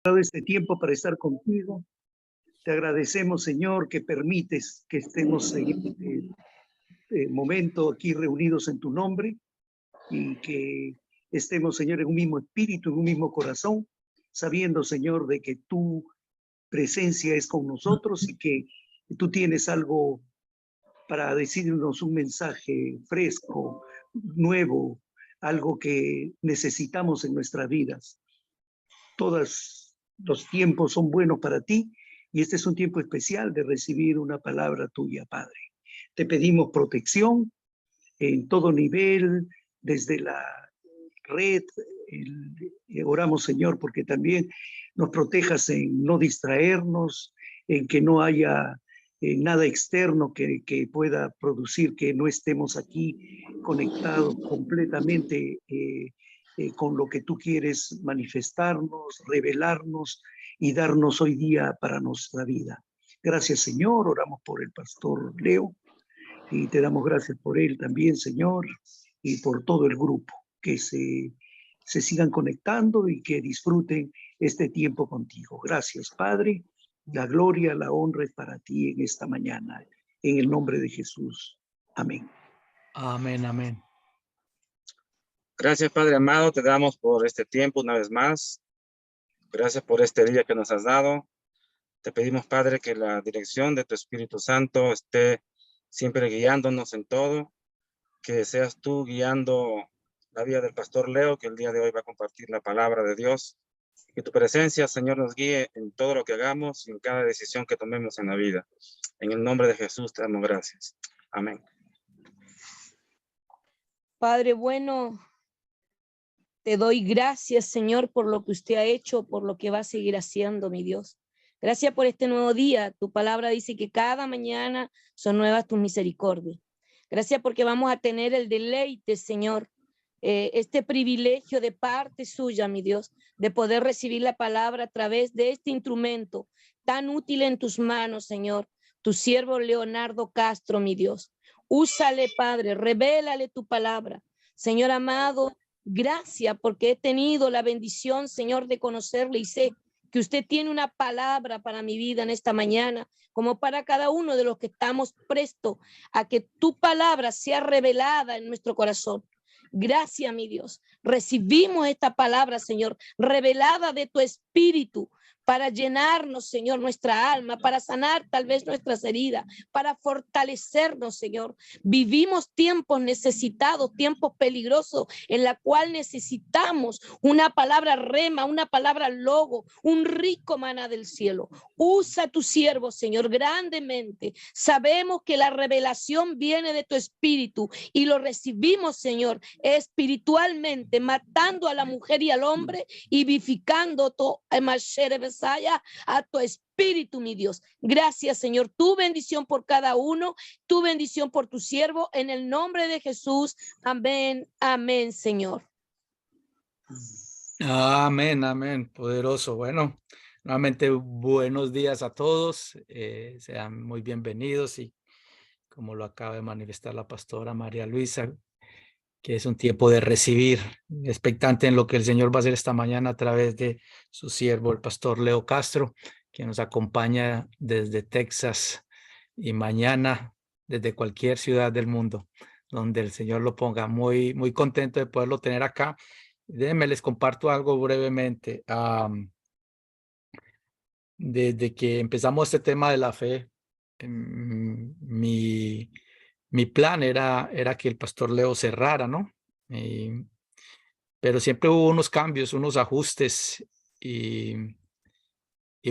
Dado este tiempo para estar contigo. Te agradecemos, Señor, que permites que estemos en este momento aquí reunidos en tu nombre y que estemos, Señor, en un mismo espíritu, en un mismo corazón, sabiendo, Señor, de que tu presencia es con nosotros y que tú tienes algo para decirnos, un mensaje fresco, nuevo, algo que necesitamos en nuestras vidas. Todos los tiempos son buenos para ti y este es un tiempo especial de recibir una palabra tuya, Padre. Te pedimos protección en todo nivel, desde la red. Oramos, Señor, porque también nos protejas en no distraernos, en que no haya nada externo que pueda producir que no estemos aquí conectados completamente con lo que tú quieres manifestarnos, revelarnos y darnos hoy día para nuestra vida. Gracias, Señor. Oramos por el pastor Leo y te damos gracias por él también, Señor, y por todo el grupo, que se sigan conectando y que disfruten este tiempo contigo. Gracias, Padre. La gloria, la honra es para ti en esta mañana, en el nombre de Jesús. Amén. Amén, amén. Gracias, Padre amado, te damos por este tiempo una vez más. Gracias por este día que nos has dado. Te pedimos, Padre, que la dirección de tu Espíritu Santo esté siempre guiándonos en todo, que seas tú guiando la vida del pastor Leo, que el día de hoy va a compartir la palabra de Dios. Que tu presencia, Señor, nos guíe en todo lo que hagamos y en cada decisión que tomemos en la vida. En el nombre de Jesús te damos gracias. Amén. Padre bueno, te doy gracias, Señor, por lo que usted ha hecho, por lo que va a seguir haciendo, mi Dios. Gracias por este nuevo día. Tu palabra dice que cada mañana son nuevas tus misericordias. Gracias porque vamos a tener el deleite, Señor, este privilegio de parte suya, mi Dios, de poder recibir la palabra a través de este instrumento tan útil en tus manos, Señor. Tu siervo Leonardo Castro, mi Dios. Úsale, Padre, revélale tu palabra. Señor amado, gracias porque he tenido la bendición, Señor, de conocerle y sé que usted tiene una palabra para mi vida en esta mañana, como para cada uno de los que estamos prestos a que tu palabra sea revelada en nuestro corazón. Gracias, mi Dios. Recibimos esta palabra, Señor, revelada de tu espíritu, para llenarnos, Señor, nuestra alma, para sanar tal vez nuestras heridas, para fortalecernos, Señor. Vivimos tiempos necesitados, tiempos peligrosos, en la cual necesitamos una palabra rema, una palabra logo, un rico maná del cielo. Usa a tu siervo, Señor, grandemente. Sabemos que la revelación viene de tu espíritu y lo recibimos, Señor, espiritualmente, matando a la mujer y al hombre y vivificando a tu espíritu, mi Dios. Gracias, Señor. Tu bendición por cada uno, tu bendición por tu siervo, en el nombre de Jesús. Amén, amén, Señor. Amén, amén, poderoso. Bueno, nuevamente buenos días a todos. Sean muy bienvenidos y como lo acaba de manifestar la pastora María Luisa, que es un tiempo de recibir, expectante en lo que el Señor va a hacer esta mañana a través de su siervo, el pastor Leo Castro, que nos acompaña desde Texas y mañana desde cualquier ciudad del mundo donde el Señor lo ponga. Muy, muy contento de poderlo tener acá. Déjenme, les comparto algo brevemente. Desde que empezamos este tema de la fe, mi plan era que el pastor Leo cerrara, ¿no? Pero siempre hubo unos cambios, unos ajustes y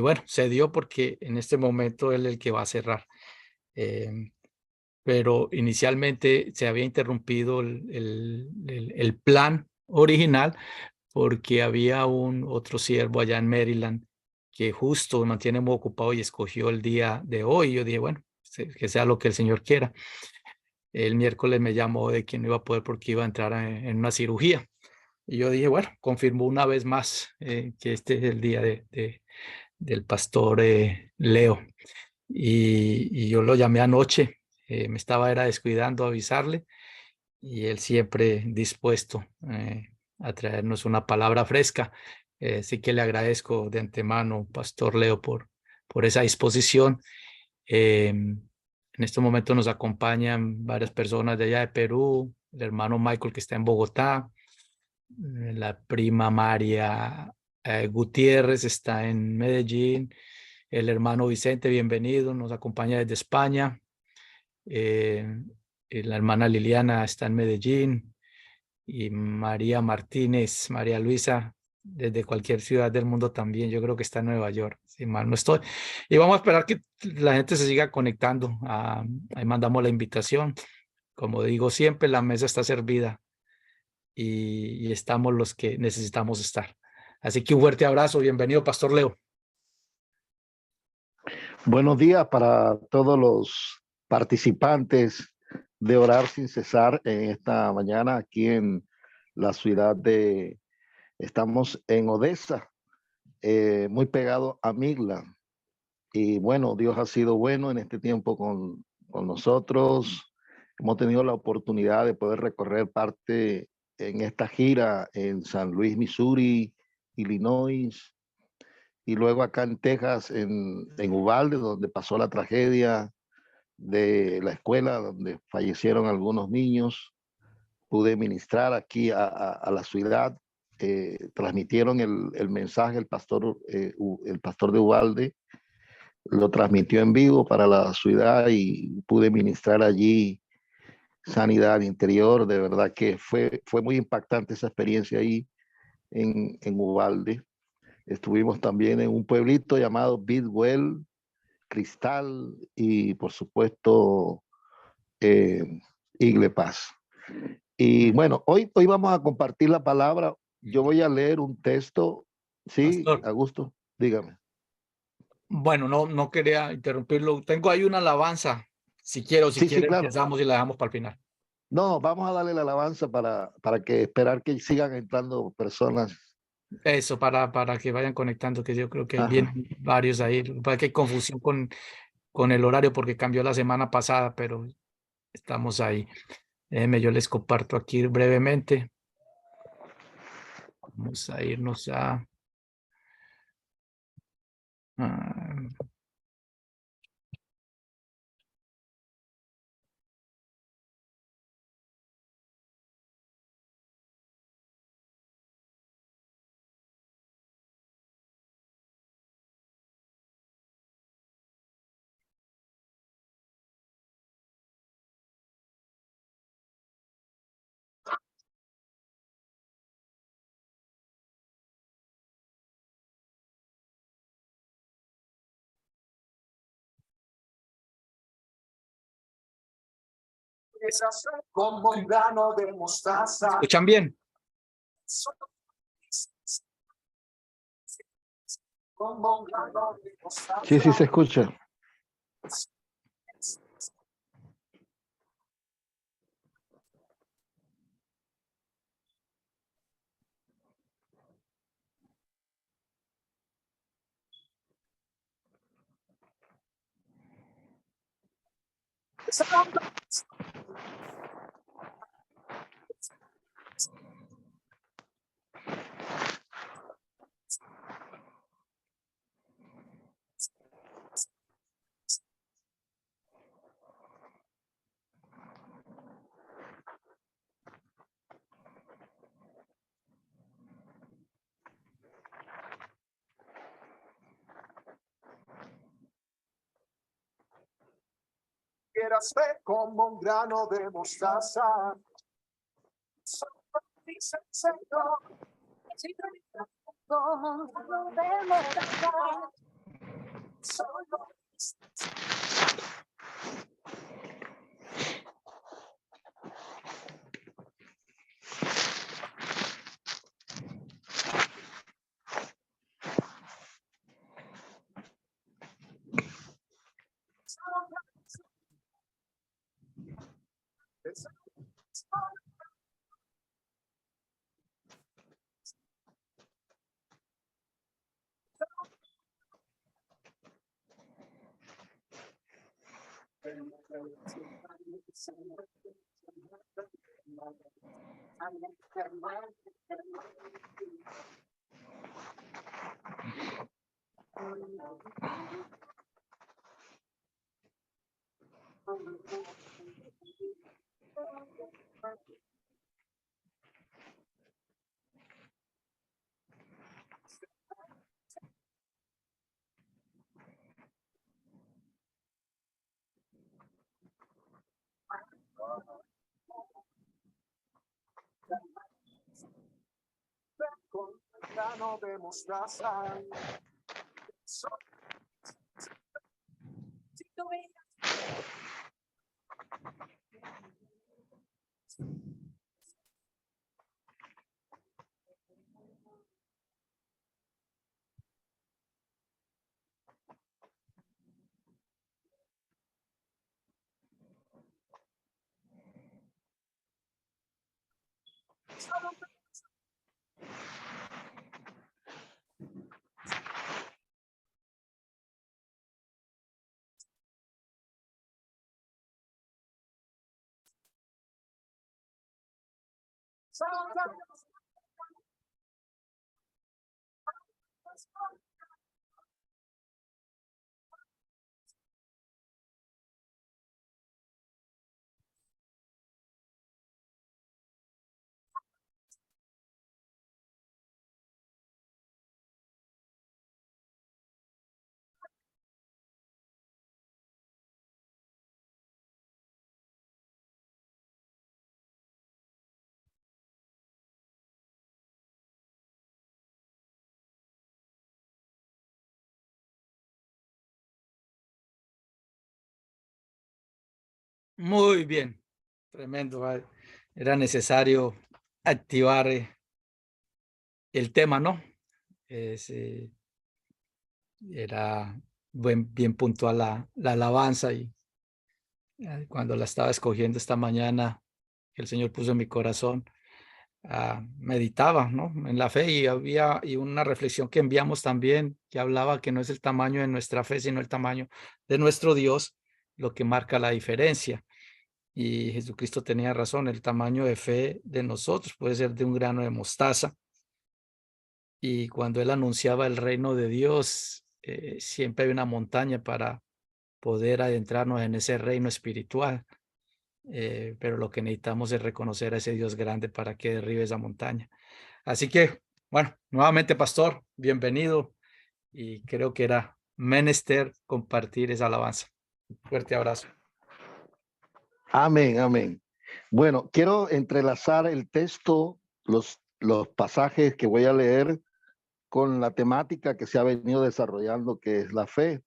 bueno, se dio porque en este momento él es el que va a cerrar. Pero inicialmente se había interrumpido el plan original porque había otro siervo allá en Maryland que justo me mantiene muy ocupado y escogió el día de hoy. Yo dije, bueno, que sea lo que el Señor quiera. El miércoles me llamó de que no iba a poder porque iba a entrar en una cirugía. Y yo dije, bueno, confirmó una vez más que este es el día del pastor Leo. Y yo lo llamé anoche, me era descuidando a avisarle y él siempre dispuesto a traernos una palabra fresca. Sí que le agradezco de antemano, Pastor Leo, por esa disposición. En este momento nos acompañan varias personas de allá de Perú, el hermano Michael que está en Bogotá, la prima María Gutiérrez está en Medellín, el hermano Vicente, bienvenido, nos acompaña desde España, y la hermana Liliana está en Medellín, y María Martínez, María Luisa, desde cualquier ciudad del mundo también, yo creo que está en Nueva York, si mal no estoy. Y vamos a esperar que la gente se siga conectando. Ahí mandamos la invitación. Como digo siempre, la mesa está servida y estamos los que necesitamos estar. Así que un fuerte abrazo. Bienvenido, Pastor Leo. Buenos días para todos los participantes de Orar Sin Cesar en esta mañana aquí en la ciudad estamos en Odessa, muy pegado a Midland. Y bueno, Dios ha sido bueno en este tiempo con nosotros. Hemos tenido la oportunidad de poder recorrer parte en esta gira en San Luis, Missouri, Illinois, y luego acá en Texas, en Uvalde, donde pasó la tragedia de la escuela, donde fallecieron algunos niños. Pude ministrar aquí a la ciudad. Transmitieron el mensaje, el pastor de Uvalde lo transmitió en vivo para la ciudad y pude ministrar allí sanidad interior. De verdad que fue muy impactante esa experiencia ahí en Uvalde. Estuvimos también en un pueblito llamado Bidwell, Cristal y por supuesto Igle Paz. Y bueno, hoy vamos a compartir la palabra. Yo voy a leer un texto. Sí, Pastor. Augusto, dígame. Bueno, no quería interrumpirlo. Tengo ahí una alabanza. Si quiere, Sí, quiere, claro. empezamos y la dejamos para el final. No, vamos a darle la alabanza para esperar que sigan entrando personas. Eso, para que vayan conectando, que yo creo que Ajá. vienen varios ahí. Lo que pasa es que hay confusión con el horario porque cambió la semana pasada, pero estamos ahí. Yo les comparto aquí brevemente. Vamos a irnos a... Como un grano de mostaza. ¿Escuchan bien? Como un grano de mostaza. Sí, se escucha. Quieras ver como un grano de mostaza. Dice el Señor. Como un grano de mostaza. Solo Con un grano de mostaza. Muy bien, tremendo. Era necesario activar el tema, ¿no? Era bien puntual la alabanza y cuando la estaba escogiendo esta mañana, que el Señor puso en mi corazón, meditaba, ¿no? En la fe y había una reflexión que enviamos también que hablaba que no es el tamaño de nuestra fe, sino el tamaño de nuestro Dios lo que marca la diferencia. Y Jesucristo tenía razón, el tamaño de fe de nosotros puede ser de un grano de mostaza. Y cuando él anunciaba el reino de Dios, siempre hay una montaña para poder adentrarnos en ese reino espiritual. Pero lo que necesitamos es reconocer a ese Dios grande para que derribe esa montaña. Así que, bueno, nuevamente, pastor, bienvenido. Y creo que era menester compartir esa alabanza. Fuerte abrazo. Amén, amén. Bueno, quiero entrelazar el texto, los pasajes que voy a leer con la temática que se ha venido desarrollando, que es la fe.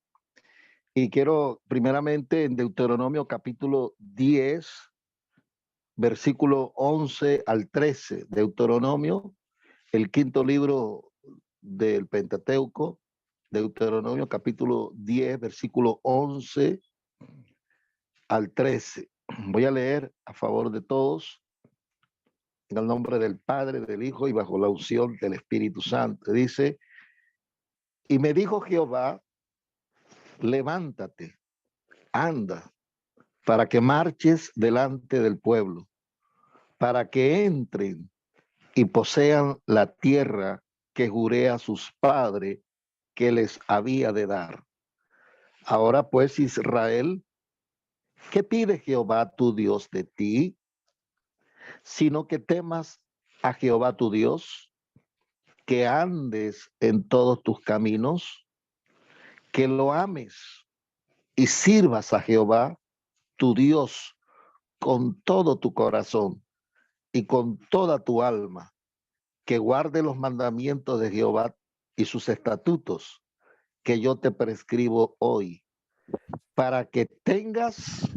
Y quiero primeramente en Deuteronomio capítulo 10, versículo 11 al 13. Deuteronomio, el quinto libro del Pentateuco, Deuteronomio capítulo 10, versículo 11 al 13. Voy a leer a favor de todos, en el nombre del Padre, del Hijo y bajo la unción del Espíritu Santo. Dice, y me dijo Jehová, levántate, anda, para que marches delante del pueblo, para que entren y posean la tierra que juré a sus padres que les había de dar. Ahora pues, Israel, ¿qué pide Jehová tu Dios de ti? Sino que temas a Jehová tu Dios, que andes en todos tus caminos, que lo ames y sirvas a Jehová tu Dios con todo tu corazón y con toda tu alma, que guarde los mandamientos de Jehová y sus estatutos que yo te prescribo hoy, para que tengas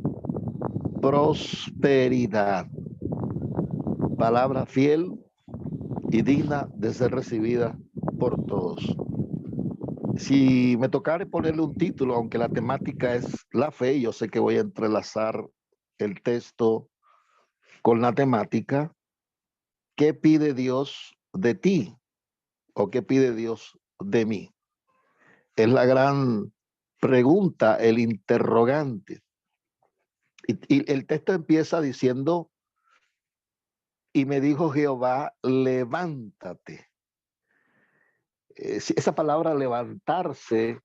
prosperidad. Palabra fiel y digna de ser recibida por todos. Si me tocara ponerle un título, aunque la temática es la fe, yo sé que voy a entrelazar el texto con la temática. ¿Qué pide Dios de ti? ¿O qué pide Dios de mí? Es la gran pregunta, el interrogante. Y el texto empieza diciendo, y me dijo Jehová, levántate. Esa palabra levantarse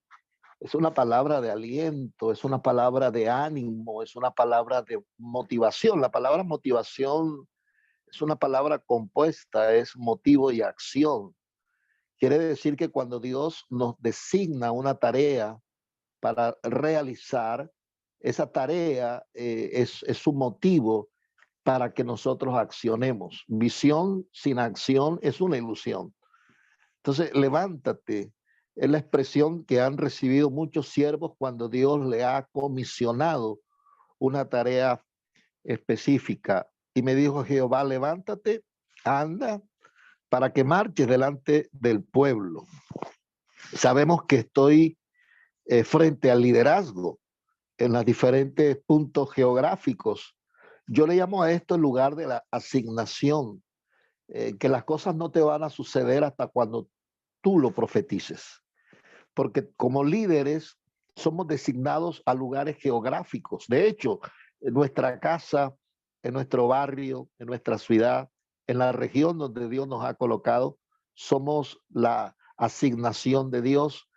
es una palabra de aliento, es una palabra de ánimo, es una palabra de motivación. La palabra motivación es una palabra compuesta, es motivo y acción. Quiere decir que cuando Dios nos designa una tarea para realizar, esa tarea es un motivo para que nosotros accionemos. Visión sin acción es una ilusión. Entonces, levántate. Es la expresión que han recibido muchos siervos cuando Dios le ha comisionado una tarea específica. Y me dijo Jehová, levántate, anda, para que marches delante del pueblo. Sabemos que estoy frente al liderazgo en los diferentes puntos geográficos. Yo le llamo a esto el lugar de la asignación, que las cosas no te van a suceder hasta cuando tú lo profetices. Porque como líderes somos designados a lugares geográficos. De hecho, en nuestra casa, en nuestro barrio, en nuestra ciudad, en la región donde Dios nos ha colocado, somos la asignación de Dios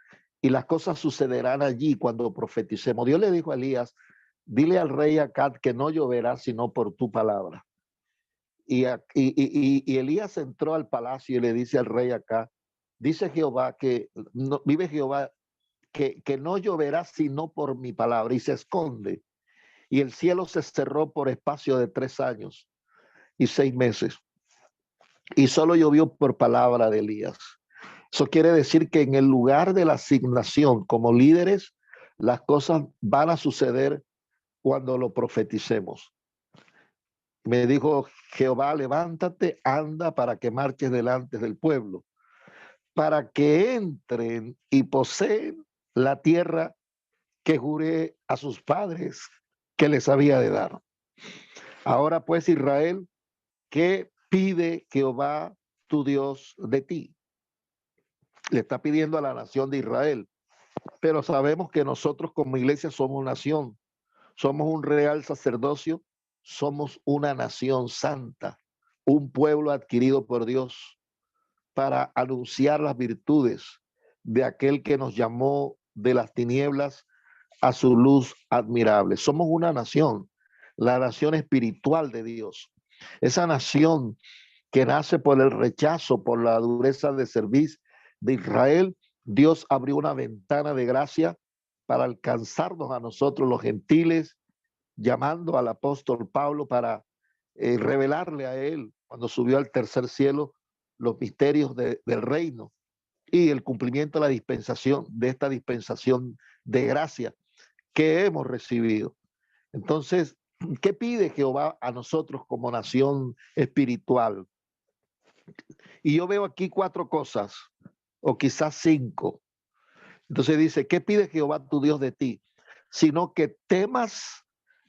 y las cosas sucederán allí cuando profeticemos. Dios le dijo a Elías, dile al rey Acab que no lloverá sino por tu palabra. Y Elías entró al palacio y le dice al rey Acab, dice Jehová que no, vive Jehová que no lloverá sino por mi palabra, y se esconde. Y el cielo se cerró por espacio de 3 años y 6 meses. Y solo llovió por palabra de Elías. Eso quiere decir que en el lugar de la asignación como líderes, las cosas van a suceder cuando lo profeticemos. Me dijo Jehová, levántate, anda para que marches delante del pueblo, para que entren y poseen la tierra que juré a sus padres que les había de dar. Ahora pues, Israel, ¿qué pide Jehová tu Dios de ti? Le está pidiendo a la nación de Israel, pero sabemos que nosotros como iglesia somos nación, somos un real sacerdocio, somos una nación santa, un pueblo adquirido por Dios para anunciar las virtudes de aquel que nos llamó de las tinieblas a su luz admirable. Somos una nación, la nación espiritual de Dios. Esa nación que nace por el rechazo, por la dureza de cerviz de Israel, Dios abrió una ventana de gracia para alcanzarnos a nosotros los gentiles, llamando al apóstol Pablo para revelarle a él, cuando subió al tercer cielo, los misterios del reino y el cumplimiento de la dispensación, de esta dispensación de gracia que hemos recibido. Entonces, ¿qué pide Jehová a nosotros como nación espiritual? Y yo veo aquí 4 cosas, o quizás 5. Entonces dice, ¿qué pide Jehová tu Dios de ti? Sino que temas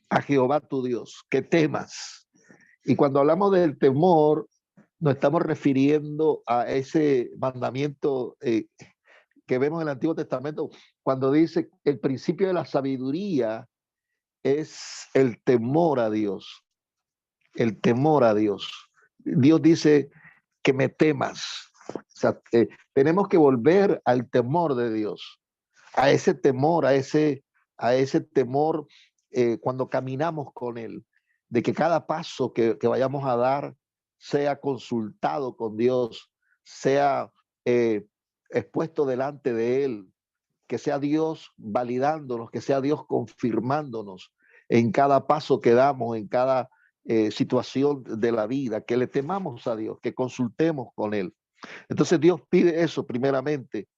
a Jehová tu Dios, que temas. Y cuando hablamos del temor, nos estamos refiriendo a ese mandamiento que vemos en el Antiguo Testamento, cuando dice el principio de la sabiduría es el temor a Dios, el temor a Dios. Dios dice que me temas. O sea, tenemos que volver al temor de Dios, a ese temor, a ese temor cuando caminamos con Él, de que cada paso que vayamos a dar sea consultado con Dios, sea expuesto delante de Él, que sea Dios validándonos, que sea Dios confirmándonos en cada paso que damos, en cada situación de la vida, que le temamos a Dios, que consultemos con Él. Entonces Dios pide eso primeramente,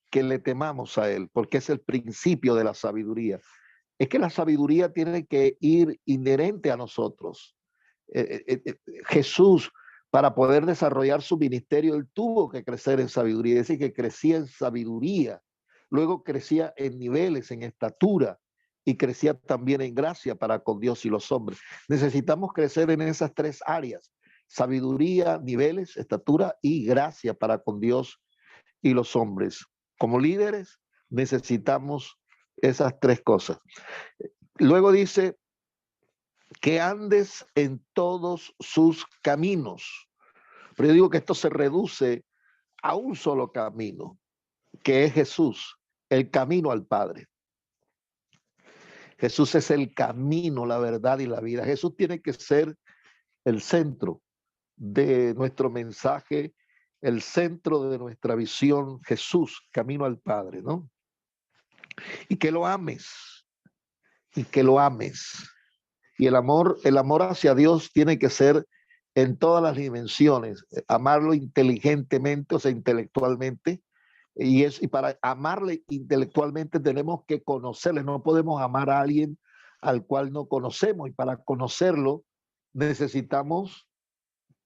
que le temamos a Él, porque es el principio de la sabiduría. Es que la sabiduría tiene que ir inherente a nosotros. Jesús, para poder desarrollar su ministerio, Él tuvo que crecer en sabiduría, es decir, que crecía en sabiduría, luego crecía en niveles, en estatura, y crecía también en gracia para con Dios y los hombres. Necesitamos crecer en esas 3 áreas, sabiduría, niveles, estatura y gracia para con Dios y los hombres. Como líderes necesitamos esas 3 cosas. Luego dice que andes en todos sus caminos. Pero yo digo que esto se reduce a un solo camino. que es Jesús, el camino al Padre. Jesús es el camino, la verdad y la vida. Jesús tiene que ser el centro de nuestro mensaje, el centro de nuestra visión. Jesús, camino al Padre, ¿no? Y que lo ames, y que lo ames. Y el amor hacia Dios tiene que ser en todas las dimensiones, amarlo inteligentemente, o sea, intelectualmente. Y para amarle intelectualmente tenemos que conocerle. No podemos amar a alguien al cual no conocemos, y para conocerlo necesitamos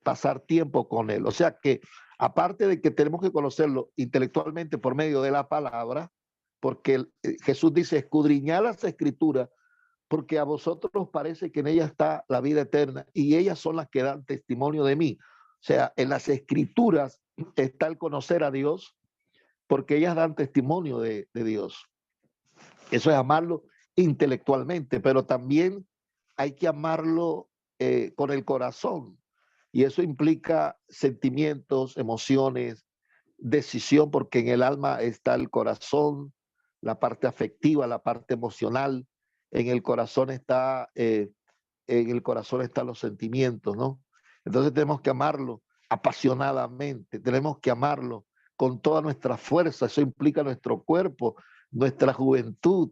pasar tiempo con él. O sea que aparte de que tenemos que conocerlo intelectualmente por medio de la palabra, porque Jesús dice: escudriñad las escrituras, porque a vosotros os parece que en ella está la vida eterna, y ellas son las que dan testimonio de mí. O sea, en las escrituras está el conocer a Dios, porque ellas dan testimonio de Dios. Eso es amarlo intelectualmente, pero también hay que amarlo con el corazón. Y eso implica sentimientos, emociones, decisión, porque en el alma está el corazón, la parte afectiva, la parte emocional. En el corazón están los sentimientos, ¿no? Entonces tenemos que amarlo apasionadamente, tenemos que amarlo con toda nuestra fuerza. Eso implica nuestro cuerpo, nuestra juventud,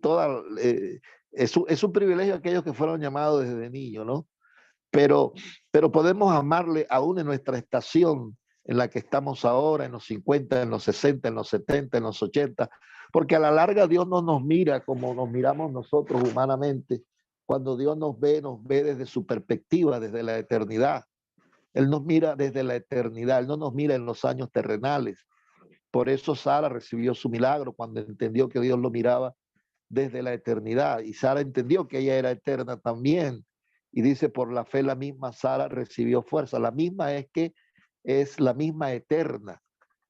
es un privilegio aquellos que fueron llamados desde niños, ¿no? Pero podemos amarle aún en nuestra estación en la que estamos ahora, en los 50, en los 60, en los 70, en los 80, porque a la larga Dios no nos mira como nos miramos nosotros humanamente. Cuando Dios nos ve desde su perspectiva, desde la eternidad. Él nos mira desde la eternidad, Él no nos mira en los años terrenales. Por eso Sara recibió su milagro cuando entendió que Dios lo miraba desde la eternidad, y Sara entendió que ella era eterna también. Y dice: por la fe la misma Sara recibió fuerza. La misma es que es la misma eterna,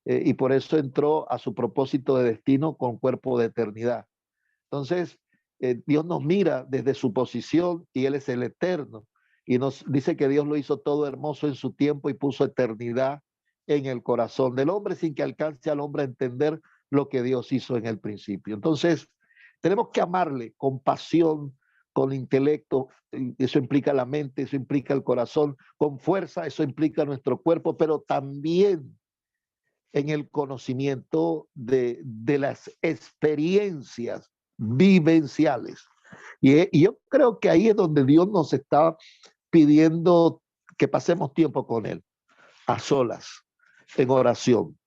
y por eso entró a su propósito de destino con cuerpo de eternidad. Entonces, Dios nos mira desde su posición, y Él es el eterno. Y nos dice que Dios lo hizo todo hermoso en su tiempo y puso eternidad en el corazón del hombre, sin que alcance al hombre a entender lo que Dios hizo en el principio. Entonces, tenemos que amarle con pasión, con intelecto. Eso implica la mente, eso implica el corazón, con fuerza, eso implica nuestro cuerpo, pero también en el conocimiento de las experiencias vivenciales. Y yo creo que ahí es donde Dios nos está pidiendo que pasemos tiempo con Él, a solas, en oración,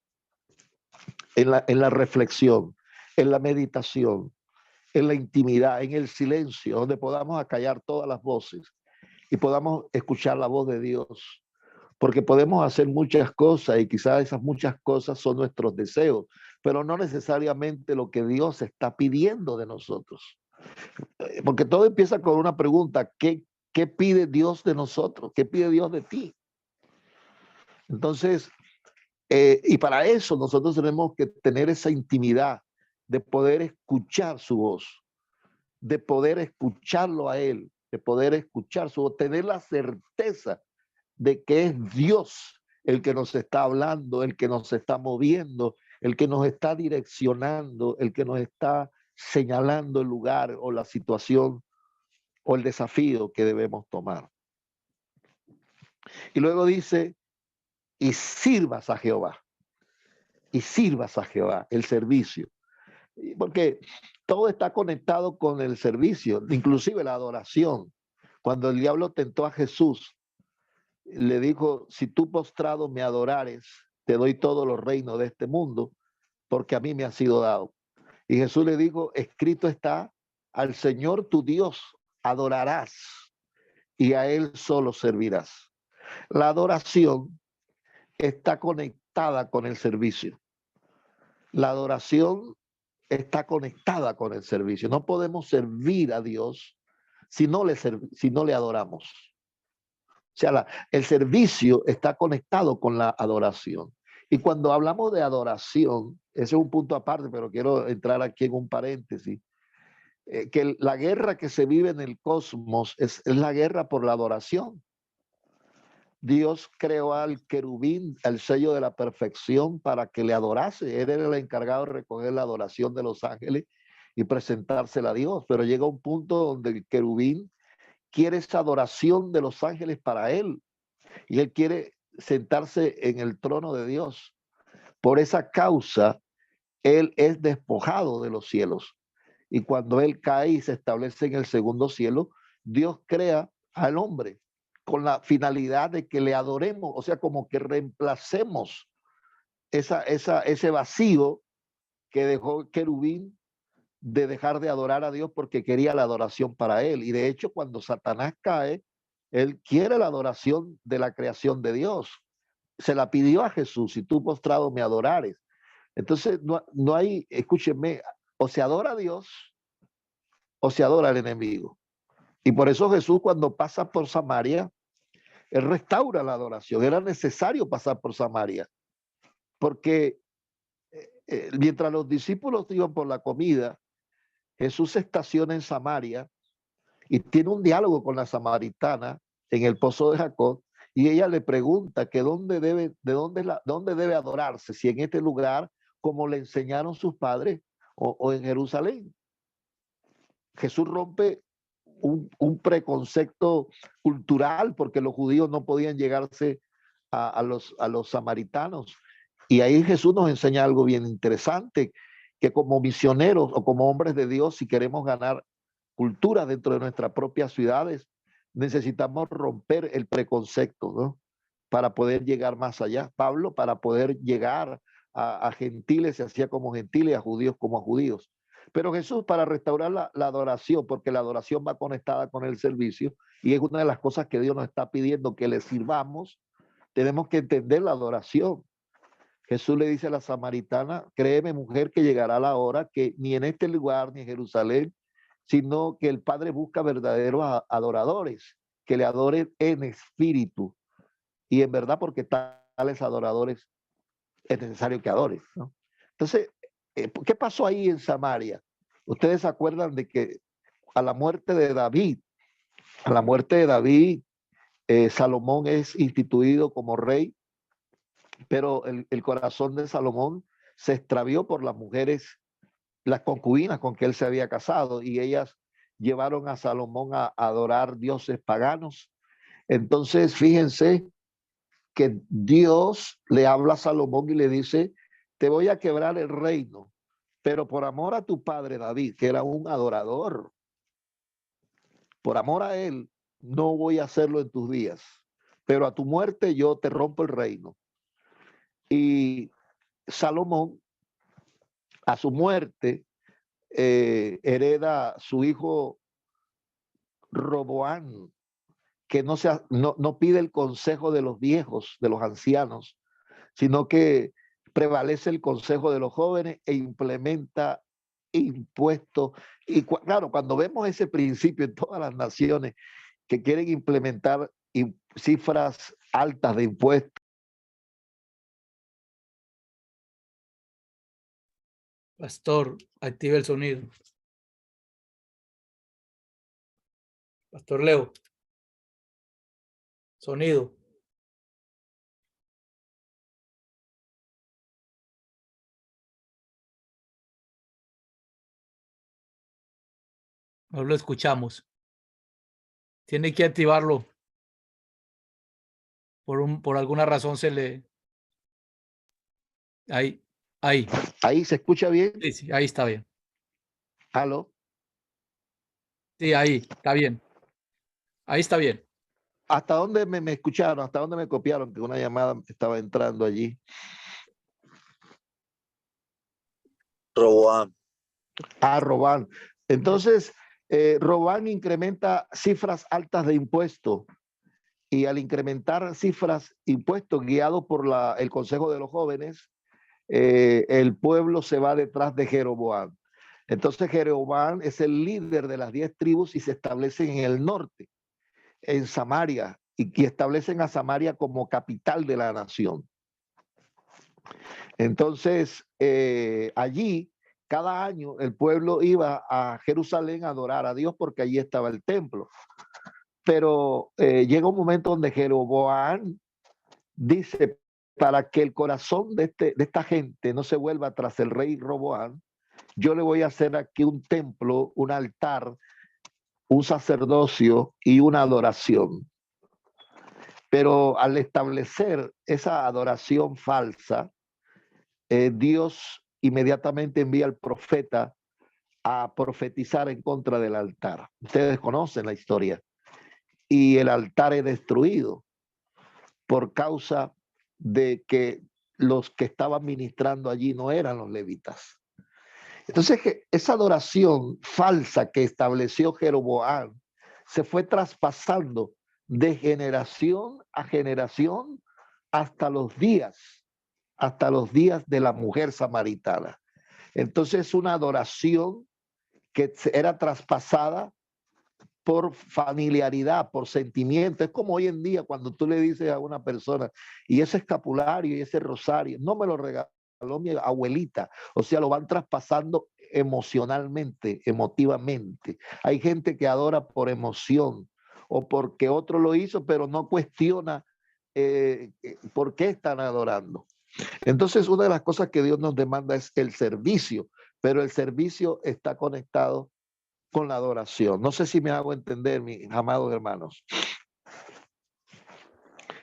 en la reflexión, en la meditación, en la intimidad, en el silencio, donde podamos acallar todas las voces y podamos escuchar la voz de Dios. Porque podemos hacer muchas cosas, y quizás esas muchas cosas son nuestros deseos, pero no necesariamente lo que Dios está pidiendo de nosotros. Porque todo empieza con una pregunta: ¿qué pide Dios de nosotros? ¿Qué pide Dios de ti? Entonces, y para eso nosotros tenemos que tener esa intimidad de poder escuchar su voz, de poder escucharlo a Él, de poder escuchar su voz, tener la certeza de que es Dios el que nos está hablando, el que nos está moviendo, el que nos está direccionando, el que nos está señalando el lugar o la situación o el desafío que debemos tomar. Y luego dice: y sirvas a Jehová, y sirvas a Jehová, el servicio. Porque todo está conectado con el servicio, inclusive la adoración. Cuando el diablo tentó a Jesús, le dijo: si tú postrado me adorares, te doy todos los reinos de este mundo, porque a mí me ha sido dado. Y Jesús le dijo: escrito está, al Señor tu Dios adorarás, y a Él solo servirás. La adoración está conectada con el servicio. La adoración está conectada con el servicio. No podemos servir a Dios si no le adoramos. O sea, el servicio está conectado con la adoración. Y cuando hablamos de adoración, ese es un punto aparte, pero quiero entrar aquí en un paréntesis, que la guerra que se vive en el cosmos es la guerra por la adoración. Dios creó al querubín, el sello de la perfección, para que le adorase. Él era el encargado de recoger la adoración de los ángeles y presentársela a Dios. Pero llega un punto donde el querubín quiere esa adoración de los ángeles para él. Y él quiere sentarse en el trono de Dios. Por esa causa, él es despojado de los cielos. Y cuando él cae y se establece en el segundo cielo, Dios crea al hombre con la finalidad de que le adoremos, o sea, como que reemplacemos ese vacío que dejó el querubín de dejar de adorar a Dios porque quería la adoración para él. Y de hecho, cuando Satanás cae, él quiere la adoración de la creación de Dios. Se la pidió a Jesús: si tú postrado me adorares. Entonces, no hay, escúchenme, o se adora a Dios o se adora al enemigo. Y por eso Jesús, cuando pasa por Samaria, él restaura la adoración. Era necesario pasar por Samaria, porque mientras los discípulos iban por la comida, Jesús se estaciona en Samaria y tiene un diálogo con la samaritana en el pozo de Jacob, y ella le pregunta que dónde debe adorarse, si en este lugar como le enseñaron sus padres o en Jerusalén. Jesús rompe un preconcepto cultural, porque los judíos no podían llegarse a los samaritanos. Y ahí Jesús nos enseña algo bien interesante, que como misioneros o como hombres de Dios, si queremos ganar cultura dentro de nuestras propias ciudades, necesitamos romper el preconcepto, ¿no? Para poder llegar más allá. Pablo, para poder llegar a gentiles, se hacía como gentiles, a judíos como a judíos. Pero Jesús, para restaurar la adoración, porque la adoración va conectada con el servicio, y es una de las cosas que Dios nos está pidiendo, que le sirvamos, tenemos que entender la adoración. Jesús le dice a la samaritana: créeme, mujer, que llegará la hora que ni en este lugar ni en Jerusalén, sino que el Padre busca verdaderos adoradores, que le adoren en espíritu y en verdad, porque tales adoradores es necesario que adoren, ¿no? Entonces, ¿qué pasó ahí en Samaria? Ustedes se acuerdan de que a la muerte de David, Salomón es instituido como rey, pero el corazón de Salomón se extravió por las mujeres, las concubinas con que él se había casado, y ellas llevaron a Salomón a adorar dioses paganos. Entonces, fíjense que Dios le habla a Salomón y le dice: te voy a quebrar el reino, pero por amor a tu padre David, que era un adorador, por amor a él, no voy a hacerlo en tus días, pero a tu muerte yo te rompo el reino. Y Salomón, a su muerte, hereda su hijo Roboán, que no pide el consejo de los viejos, de los ancianos, sino que prevalece el consejo de los jóvenes e implementa impuestos. Y claro, cuando vemos ese principio en todas las naciones que quieren implementar cifras altas de impuestos. Pastor, active el sonido. Pastor Leo. Sonido. No lo escuchamos. Tiene que activarlo. Por alguna razón se le... Ahí. Ahí se escucha bien. Sí, ahí está bien. ¿Aló? Sí, ahí, está bien. Ahí está bien. ¿Hasta dónde me escucharon? ¿Hasta dónde me copiaron? Que una llamada estaba entrando allí. Roboam. Roboam. Entonces, Roboam incrementa cifras altas de impuestos, y al incrementar cifras impuestos guiado por el Consejo de los Jóvenes, el pueblo se va detrás de Jeroboam. Entonces Jeroboam es el líder de las 10 tribus y se establecen en el norte, en Samaria, y establecen a Samaria como capital de la nación. Entonces, allí, cada año, el pueblo iba a Jerusalén a adorar a Dios, porque allí estaba el templo. Pero llega un momento donde Jeroboam dice, para que el corazón de esta gente no se vuelva tras el rey Roboam, yo le voy a hacer aquí un templo, un altar, un sacerdocio y una adoración. Pero al establecer esa adoración falsa, Dios inmediatamente envía al profeta a profetizar en contra del altar. Ustedes conocen la historia. Y el altar es destruido por causa de que los que estaban ministrando allí no eran los levitas. Entonces, esa adoración falsa que estableció Jeroboam se fue traspasando de generación a generación hasta los días de la mujer samaritana. Entonces, una adoración que era traspasada por familiaridad, por sentimiento. Es como hoy en día cuando tú le dices a una persona, y ese escapulario y ese rosario, no me lo regaló mi abuelita. O sea, lo van traspasando emocionalmente, emotivamente. Hay gente que adora por emoción o porque otro lo hizo, pero no cuestiona por qué están adorando. Entonces, una de las cosas que Dios nos demanda es el servicio, pero el servicio está conectado con la adoración. No sé si me hago entender, mis amados hermanos.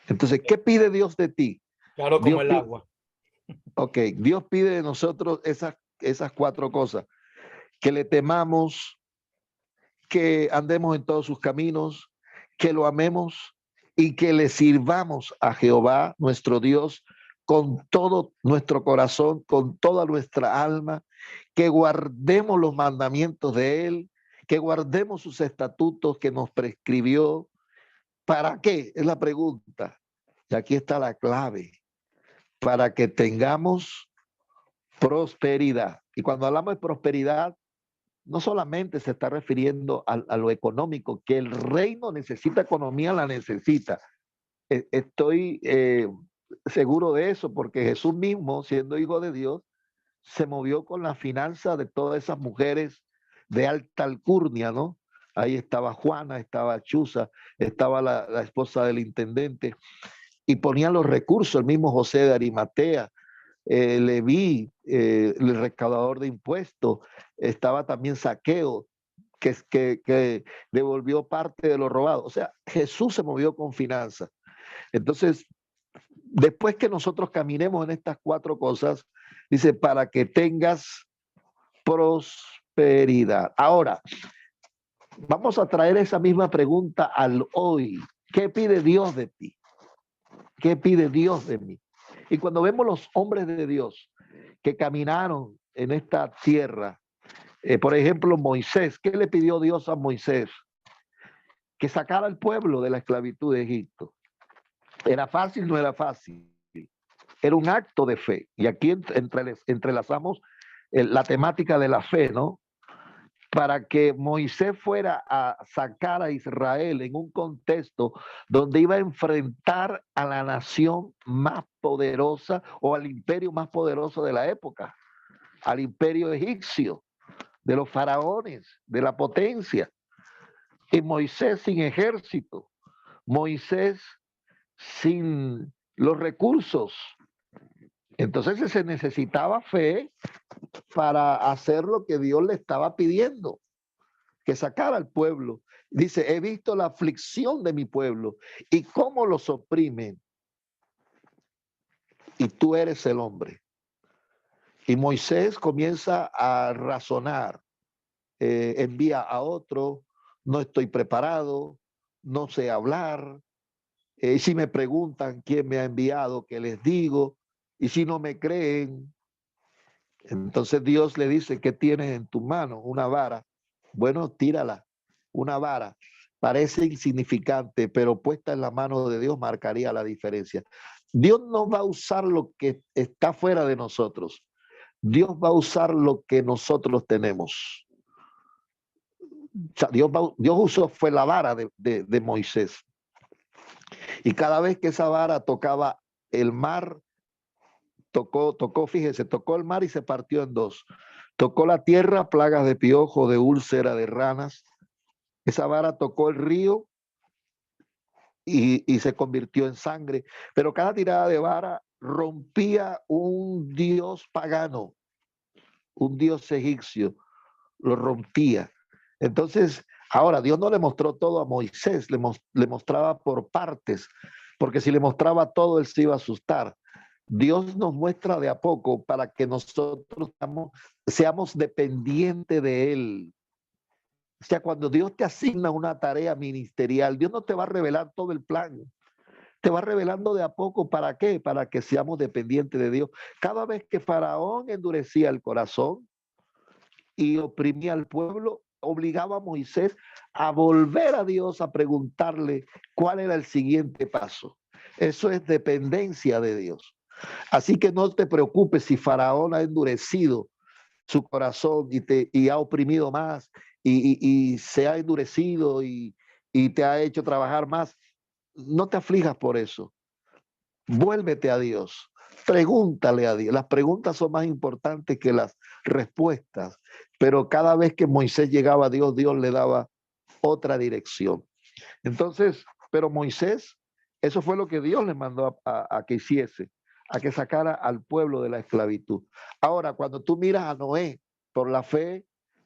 Entonces, ¿qué pide Dios de ti? Claro, como Dios el pide, agua. ok, Dios pide de nosotros esas cuatro cosas. Que le temamos, que andemos en todos sus caminos, que lo amemos y que le sirvamos a Jehová, nuestro Dios, con todo nuestro corazón, con toda nuestra alma, que guardemos los mandamientos de Él, que guardemos sus estatutos que nos prescribió. ¿Para qué? Es la pregunta. Y aquí está la clave. Para que tengamos prosperidad. Y cuando hablamos de prosperidad, no solamente se está refiriendo a lo económico, que el reino necesita economía, la necesita. Estoy seguro de eso, porque Jesús mismo, siendo hijo de Dios, se movió con la finanza de todas esas mujeres de alta alcurnia, ¿no? Ahí estaba Juana, estaba Chuza, estaba la esposa del intendente, y ponían los recursos, el mismo José de Arimatea, Leví, el recaudador de impuestos, estaba también Saqueo, que devolvió parte de lo robado. O sea, Jesús se movió con finanzas. Entonces, después que nosotros caminemos en estas cuatro cosas, dice, para que tengas prosperidad. Ahora, vamos a traer esa misma pregunta al hoy. ¿Qué pide Dios de ti? ¿Qué pide Dios de mí? Y cuando vemos los hombres de Dios que caminaron en esta tierra, por ejemplo, Moisés, ¿qué le pidió Dios a Moisés? Que sacara al pueblo de la esclavitud de Egipto. ¿Era fácil? No era fácil. Era un acto de fe. Y aquí entrelazamos la temática de la fe, ¿no? Para que Moisés fuera a sacar a Israel en un contexto donde iba a enfrentar a la nación más poderosa o al imperio más poderoso de la época, al imperio egipcio, de los faraones, de la potencia. Y Moisés sin ejército, Moisés sin los recursos. Entonces se necesitaba fe para hacer lo que Dios le estaba pidiendo, que sacara al pueblo. Dice, he visto la aflicción de mi pueblo y cómo los oprimen. Y tú eres el hombre. Y Moisés comienza a razonar. Envía a otro, no estoy preparado, no sé hablar. Si me preguntan quién me ha enviado, ¿qué les digo? Y si no me creen, entonces Dios le dice, ¿qué tienes en tu mano? Una vara. Bueno, tírala. Una vara. Parece insignificante, pero puesta en la mano de Dios marcaría la diferencia. Dios no va a usar lo que está fuera de nosotros. Dios va a usar lo que nosotros tenemos. O sea, Dios usó fue la vara de Moisés. Y cada vez que esa vara tocaba el mar, fíjese, tocó el mar y se partió en dos. Tocó la tierra, plagas de piojo, de úlcera, de ranas. Esa vara tocó el río y se convirtió en sangre. Pero cada tirada de vara rompía un dios pagano, un dios egipcio, lo rompía. Entonces, ahora Dios no le mostró todo a Moisés, le mostraba por partes, porque si le mostraba todo, él se iba a asustar. Dios nos muestra de a poco para que nosotros seamos dependientes de él. O sea, cuando Dios te asigna una tarea ministerial, Dios no te va a revelar todo el plan. Te va revelando de a poco. ¿Para qué? Para que seamos dependientes de Dios. Cada vez que Faraón endurecía el corazón y oprimía al pueblo, obligaba a Moisés a volver a Dios a preguntarle cuál era el siguiente paso. Eso es dependencia de Dios. Así que no te preocupes si Faraón ha endurecido su corazón y ha oprimido más y se ha endurecido y te ha hecho trabajar más. No te aflijas por eso. Vuélvete a Dios. Pregúntale a Dios. Las preguntas son más importantes que las respuestas. Pero cada vez que Moisés llegaba a Dios, Dios le daba otra dirección. Entonces, pero Moisés, eso fue lo que Dios le mandó a que hiciese, a que sacara al pueblo de la esclavitud. Ahora, cuando tú miras a Noé, por la fe,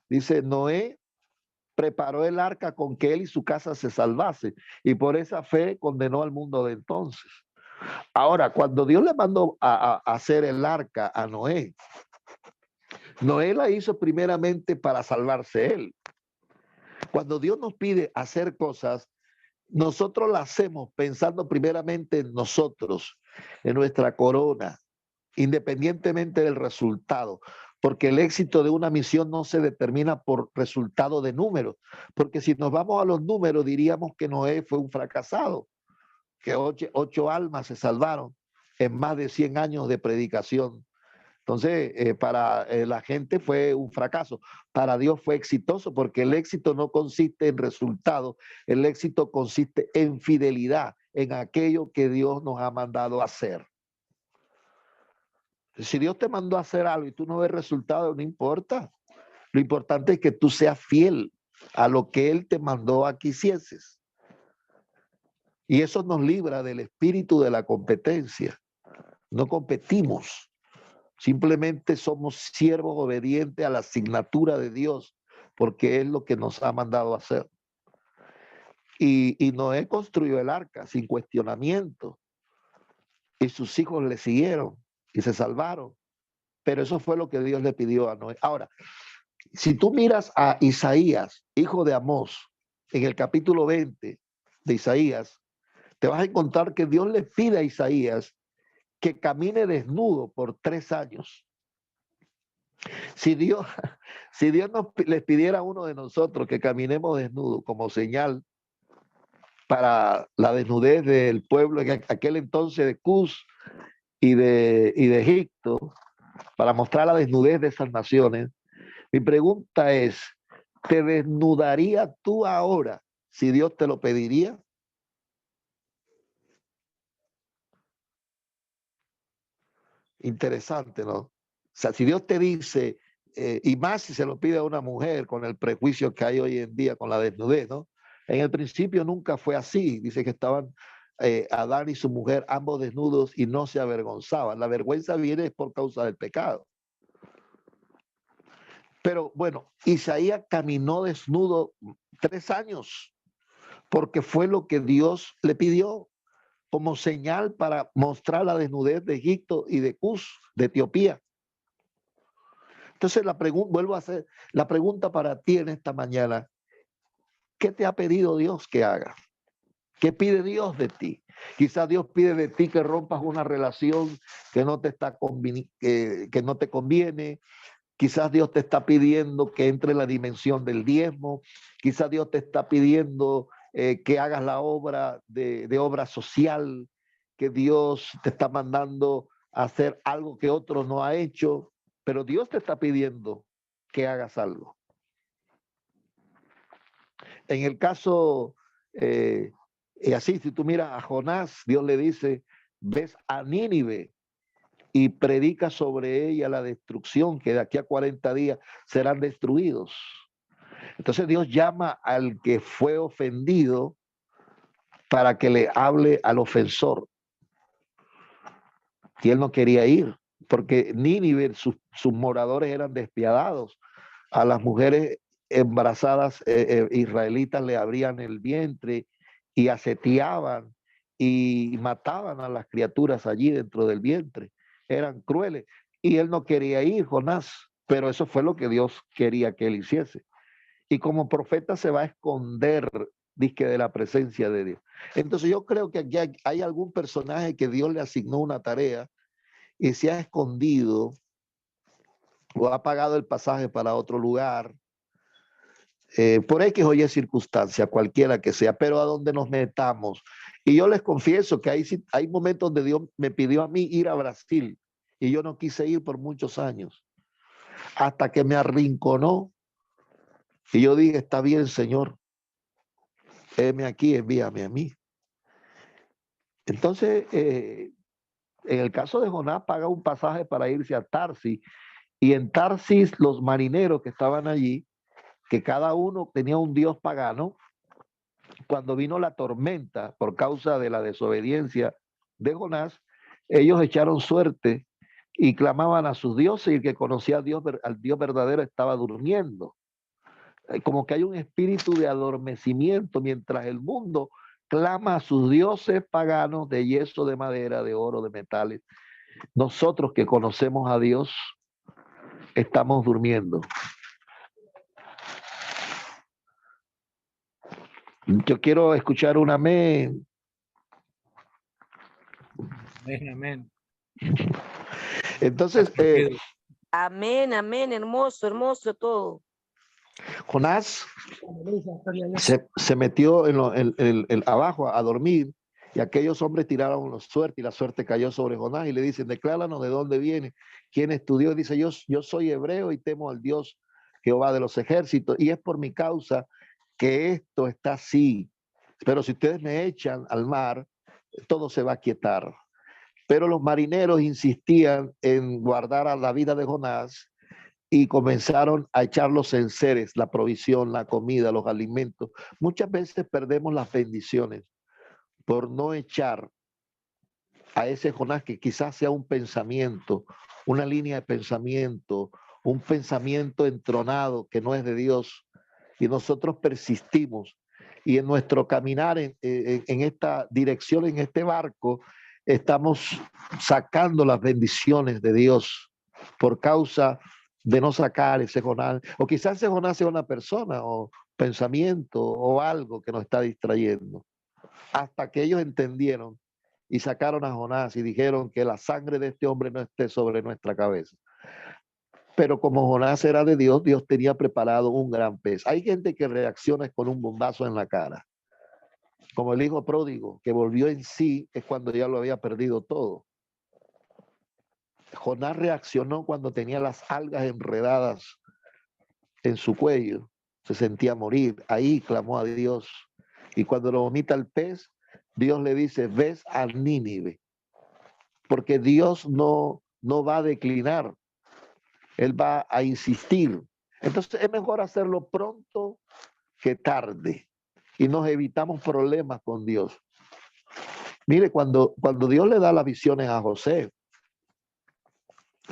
dice, Noé preparó el arca con que él y su casa se salvase, y por esa fe condenó al mundo de entonces. Ahora, cuando Dios le mandó a hacer el arca a Noé, Noé la hizo primeramente para salvarse él. Cuando Dios nos pide hacer cosas, nosotros las hacemos pensando primeramente en nosotros, en nuestra corona, independientemente del resultado, porque el éxito de una misión no se determina por resultado de números, porque si nos vamos a los números diríamos que Noé fue un fracasado, que ocho almas se salvaron en más de 100 años de predicación. Entonces, para la gente fue un fracaso. Para Dios fue exitoso, porque el éxito no consiste en resultados, el éxito consiste en fidelidad, en aquello que Dios nos ha mandado a hacer. Si Dios te mandó a hacer algo y tú no ves resultados, no importa. Lo importante es que tú seas fiel a lo que Él te mandó a que hicieses. Y eso nos libra del espíritu de la competencia. No competimos. Simplemente somos siervos obedientes a la asignatura de Dios, porque es lo que nos ha mandado a hacer. Y Noé construyó el arca sin cuestionamiento, y sus hijos le siguieron y se salvaron. Pero eso fue lo que Dios le pidió a Noé. Ahora, si tú miras a Isaías, hijo de Amós, en el capítulo 20 de Isaías, te vas a encontrar que Dios le pide a Isaías que camine desnudo por 3 años. Si Dios les pidiera a uno de nosotros que caminemos desnudo como señal para la desnudez del pueblo en aquel entonces de Cus y de Egipto, para mostrar la desnudez de esas naciones, mi pregunta es, ¿te desnudarías tú ahora si Dios te lo pediría? Interesante, ¿no? O sea, si Dios te dice, y más si se lo pide a una mujer con el prejuicio que hay hoy en día con la desnudez, ¿no? En el principio nunca fue así. Dice que estaban Adán y su mujer ambos desnudos y no se avergonzaban. La vergüenza viene por causa del pecado. Pero bueno, Isaías caminó desnudo 3 años porque fue lo que Dios le pidió como señal para mostrar la desnudez de Egipto y de Cus, de Etiopía. Entonces vuelvo a hacer la pregunta para ti en esta mañana. ¿Qué te ha pedido Dios que haga? ¿Qué pide Dios de ti? Quizás Dios pide de ti que rompas una relación que no te que no te conviene. Quizás Dios te está pidiendo que entre en la dimensión del diezmo. Quizás Dios te está pidiendo que hagas la obra de obra social, que Dios te está mandando a hacer algo que otros no ha hecho, pero Dios te está pidiendo que hagas algo. En el caso, así, si tú miras a Jonás, Dios le dice, ves a Nínive y predica sobre ella la destrucción, que de aquí a 40 días serán destruidos. Entonces Dios llama al que fue ofendido para que le hable al ofensor. Y él no quería ir, porque Nínive, sus moradores eran despiadados. A las mujeres embarazadas israelitas le abrían el vientre y asetiaban y mataban a las criaturas allí dentro del vientre. Eran crueles. Y él no quería ir, Jonás, pero eso fue lo que Dios quería que él hiciese. Y como profeta se va a esconder, dizque, de la presencia de Dios. Entonces yo creo que aquí hay algún personaje que Dios le asignó una tarea y se ha escondido o ha pagado el pasaje para otro lugar, por X o Y circunstancia, cualquiera que sea, pero a donde nos metamos. Y yo les confieso que hay momentos donde Dios me pidió a mí ir a Brasil y yo no quise ir por muchos años, hasta que me arrinconó y yo dije, está bien, Señor, heme aquí, envíame a mí. Entonces, en el caso de Jonás, paga un pasaje para irse a Tarsis, y en Tarsis los marineros que estaban allí, que cada uno tenía un dios pagano, cuando vino la tormenta por causa de la desobediencia de Jonás, ellos echaron suerte y clamaban a sus dioses, y el que conocía al Dios verdadero estaba durmiendo. Como que hay un espíritu de adormecimiento mientras el mundo clama a sus dioses paganos de yeso, de madera, de oro, de metales. Nosotros que conocemos a Dios estamos durmiendo. Yo quiero escuchar un amén. Amén, amén. Entonces, Amén, amén, hermoso, hermoso todo. Jonás se metió abajo a dormir, y aquellos hombres tiraron la suerte, y la suerte cayó sobre Jonás, y le dicen, decláranos de dónde viene, quién es tu Dios. Dice, yo soy hebreo y temo al Dios Jehová de los ejércitos, y es por mi causa que esto está así. Pero si ustedes me echan al mar, todo se va a quietar. Pero los marineros insistían en guardar a la vida de Jonás y comenzaron a echar los enseres, la provisión, la comida, los alimentos. Muchas veces perdemos las bendiciones por no echar a ese Jonás, que quizás sea un pensamiento, una línea de pensamiento, un pensamiento entronado que no es de Dios, y nosotros persistimos. Y en nuestro caminar en esta dirección, en este barco, estamos sacando las bendiciones de Dios por causa de no sacar ese Jonás. O quizás ese Jonás sea una persona o pensamiento o algo que nos está distrayendo. Hasta que ellos entendieron y sacaron a Jonás y dijeron que la sangre de este hombre no esté sobre nuestra cabeza. Pero como Jonás era de Dios, Dios tenía preparado un gran pez. Hay gente que reacciona con un bombazo en la cara. Como el hijo pródigo, que volvió en sí, es cuando ya lo había perdido todo. Jonás reaccionó cuando tenía las algas enredadas en su cuello. Se sentía morir. Ahí clamó a Dios. Y cuando lo vomita el pez, Dios le dice, ves a Nínive. Porque Dios no va a declinar. Él va a insistir. Entonces es mejor hacerlo pronto que tarde, y nos evitamos problemas con Dios. Mire, cuando Dios le da las visiones a José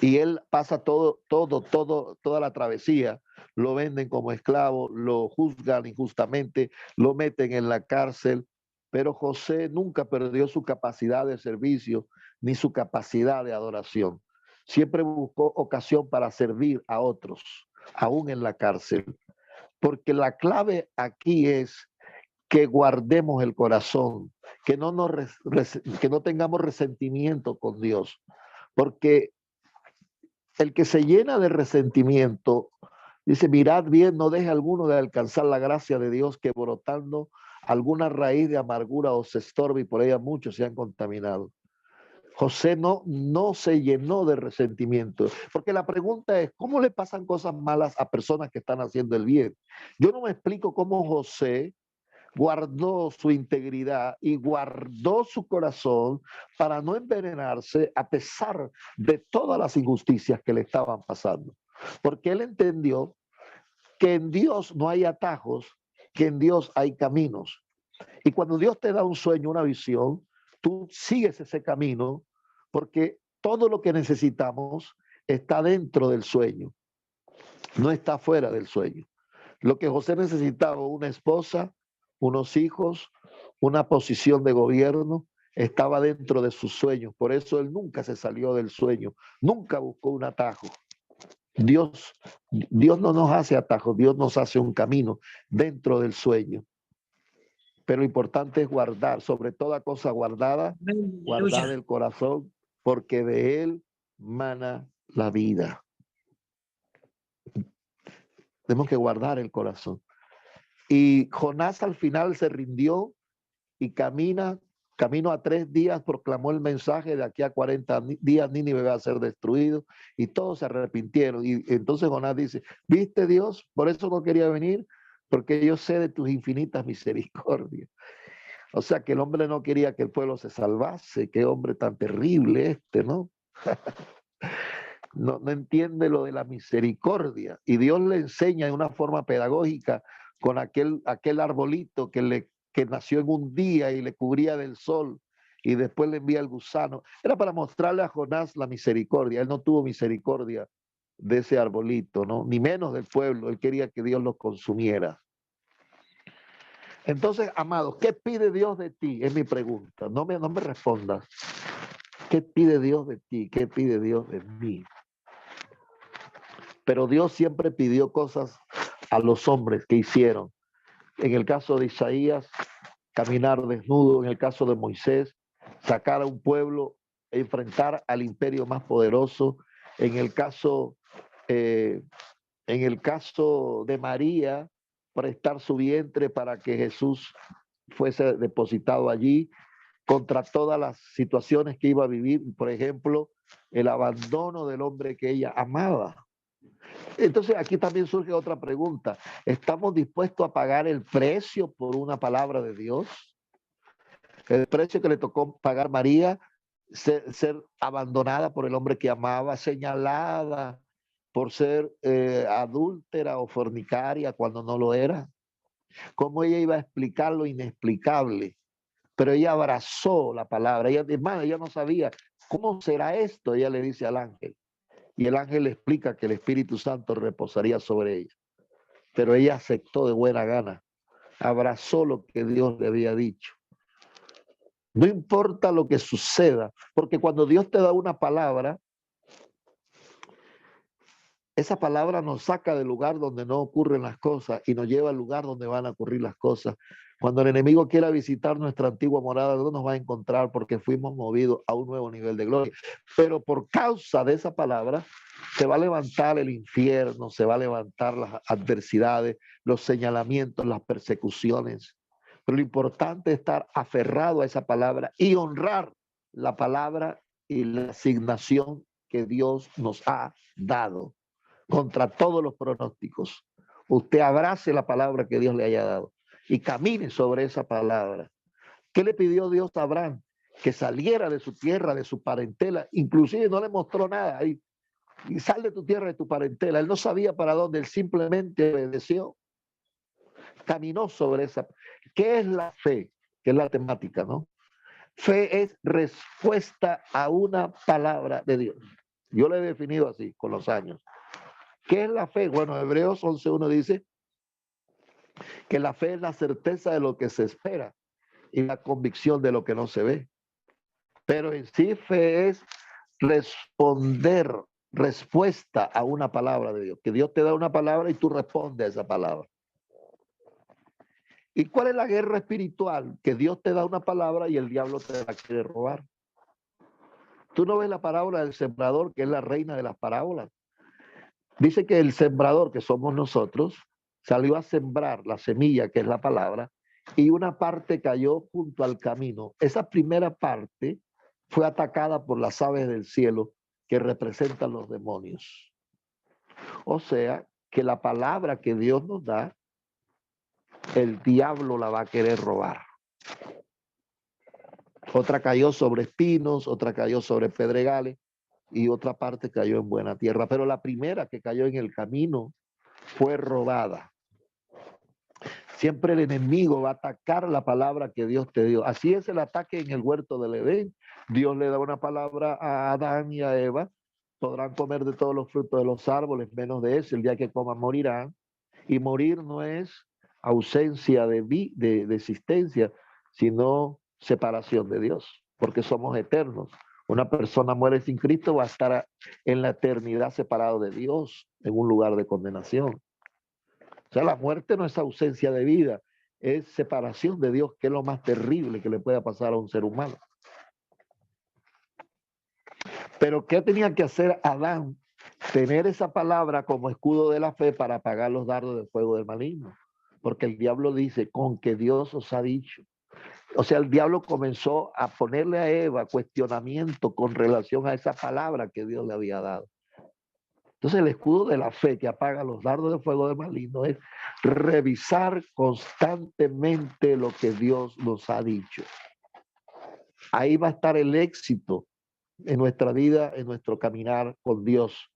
y él pasa toda la travesía, lo venden como esclavo, lo juzgan injustamente, lo meten en la cárcel, pero José nunca perdió su capacidad de servicio ni su capacidad de adoración. Siempre buscó ocasión para servir a otros, aún en la cárcel. Porque la clave aquí es que guardemos el corazón, que no tengamos resentimiento con Dios. Porque el que se llena de resentimiento, dice, mirad bien, no deje alguno de alcanzar la gracia de Dios, que brotando alguna raíz de amargura os estorbe, y por ella muchos se han contaminado. José no se llenó de resentimiento, porque la pregunta es, ¿cómo le pasan cosas malas a personas que están haciendo el bien? Yo no me explico cómo José guardó su integridad y guardó su corazón para no envenenarse a pesar de todas las injusticias que le estaban pasando. Porque él entendió que en Dios no hay atajos, que en Dios hay caminos. Y cuando Dios te da un sueño, una visión, tú sigues ese camino porque todo lo que necesitamos está dentro del sueño, no está fuera del sueño. Lo que José necesitaba, una esposa, unos hijos, una posición de gobierno, estaba dentro de sus sueños. Por eso él nunca se salió del sueño, nunca buscó un atajo. Dios no nos hace atajos, Dios nos hace un camino dentro del sueño. Pero lo importante es guardar, sobre toda cosa guardada, guardar el corazón, porque de él mana la vida. Tenemos que guardar el corazón. Y Jonás al final se rindió y camino a 3 días, proclamó el mensaje: de aquí a 40 días Nínive va a ser destruido, y todos se arrepintieron. Y entonces Jonás dice: ¿viste, Dios? Por eso no quería venir, porque yo sé de tus infinitas misericordias. O sea que el hombre no quería que el pueblo se salvase. Qué hombre tan terrible este, ¿no? No entiende lo de la misericordia. Y Dios le enseña de una forma pedagógica con aquel arbolito que nació en un día y le cubría del sol, y después le envía el gusano. Era para mostrarle a Jonás la misericordia. Él no tuvo misericordia de ese arbolito, ¿no? Ni menos del pueblo. Él quería que Dios los consumiera. Entonces, amados, ¿qué pide Dios de ti? Es mi pregunta. No me respondas. ¿Qué pide Dios de ti? ¿Qué pide Dios de mí? Pero Dios siempre pidió cosas a los hombres que hicieron. En el caso de Isaías, caminar desnudo. En el caso de Moisés, sacar a un pueblo, enfrentar al imperio más poderoso. En el caso de María, prestar su vientre para que Jesús fuese depositado allí, contra todas las situaciones que iba a vivir, por ejemplo, el abandono del hombre que ella amaba. Entonces aquí también surge otra pregunta: ¿estamos dispuestos a pagar el precio por una palabra de Dios? El precio que le tocó pagar María, ser abandonada por el hombre que amaba, señalada por ser adúltera o fornicaria cuando no lo era. ¿Cómo ella iba a explicar lo inexplicable? Pero ella abrazó la palabra. Ella no sabía cómo será esto. Ella le dice al ángel, y el ángel le explica que el Espíritu Santo reposaría sobre ella. Pero ella aceptó de buena gana, abrazó lo que Dios le había dicho. No importa lo que suceda, porque cuando Dios te da una palabra, esa palabra nos saca del lugar donde no ocurren las cosas y nos lleva al lugar donde van a ocurrir las cosas. Cuando el enemigo quiera visitar nuestra antigua morada, no nos va a encontrar, porque fuimos movidos a un nuevo nivel de gloria. Pero por causa de esa palabra, se va a levantar el infierno, se va a levantar las adversidades, los señalamientos, las persecuciones. Pero lo importante es estar aferrado a esa palabra y honrar la palabra y la asignación que Dios nos ha dado. Contra todos los pronósticos, usted abrace la palabra que Dios le haya dado y camine sobre esa palabra. ¿Qué le pidió Dios a Abraham? Que saliera de su tierra, de su parentela. Inclusive no le mostró nada. Y sal de tu tierra, de tu parentela. Él no sabía para dónde, él simplemente obedeció. Caminó sobre esa. ¿Qué es la fe? Que es la temática, ¿no? Fe es respuesta a una palabra de Dios. Yo lo he definido así con los años. ¿Qué es la fe? Bueno, Hebreos 11:1 dice que la fe es la certeza de lo que se espera y la convicción de lo que no se ve. Pero en sí fe es respuesta a una palabra de Dios. Que Dios te da una palabra y tú respondes a esa palabra. ¿Y cuál es la guerra espiritual? Que Dios te da una palabra y el diablo te la quiere robar. Tú no ves la parábola del sembrador, que es la reina de las parábolas. Dice que el sembrador, que somos nosotros, salió a sembrar la semilla, que es la palabra, y una parte cayó junto al camino. Esa primera parte fue atacada por las aves del cielo, que representan los demonios. O sea, que la palabra que Dios nos da, el diablo la va a querer robar. Otra cayó sobre espinos, otra cayó sobre pedregales, y otra parte cayó en buena tierra. Pero la primera, que cayó en el camino, fue robada. Siempre el enemigo va a atacar la palabra que Dios te dio. Así es el ataque en el huerto del Edén. Dios le da una palabra a Adán y a Eva. Podrán comer de todos los frutos de los árboles, menos de ese. El día que coman morirán. Y morir no es ausencia de existencia, sino separación de Dios, porque somos eternos. Una persona muere sin Cristo, va a estar en la eternidad separado de Dios, en un lugar de condenación. O sea, la muerte no es ausencia de vida, es separación de Dios, que es lo más terrible que le pueda pasar a un ser humano. Pero ¿qué tenía que hacer Adán? Tener esa palabra como escudo de la fe para apagar los dardos del fuego del maligno. Porque el diablo dice, con que Dios os ha dicho. O sea, el diablo comenzó a ponerle a Eva cuestionamiento con relación a esa palabra que Dios le había dado. Entonces el escudo de la fe que apaga los dardos de fuego del maligno es revisar constantemente lo que Dios nos ha dicho. Ahí va a estar el éxito en nuestra vida, en nuestro caminar con Dios.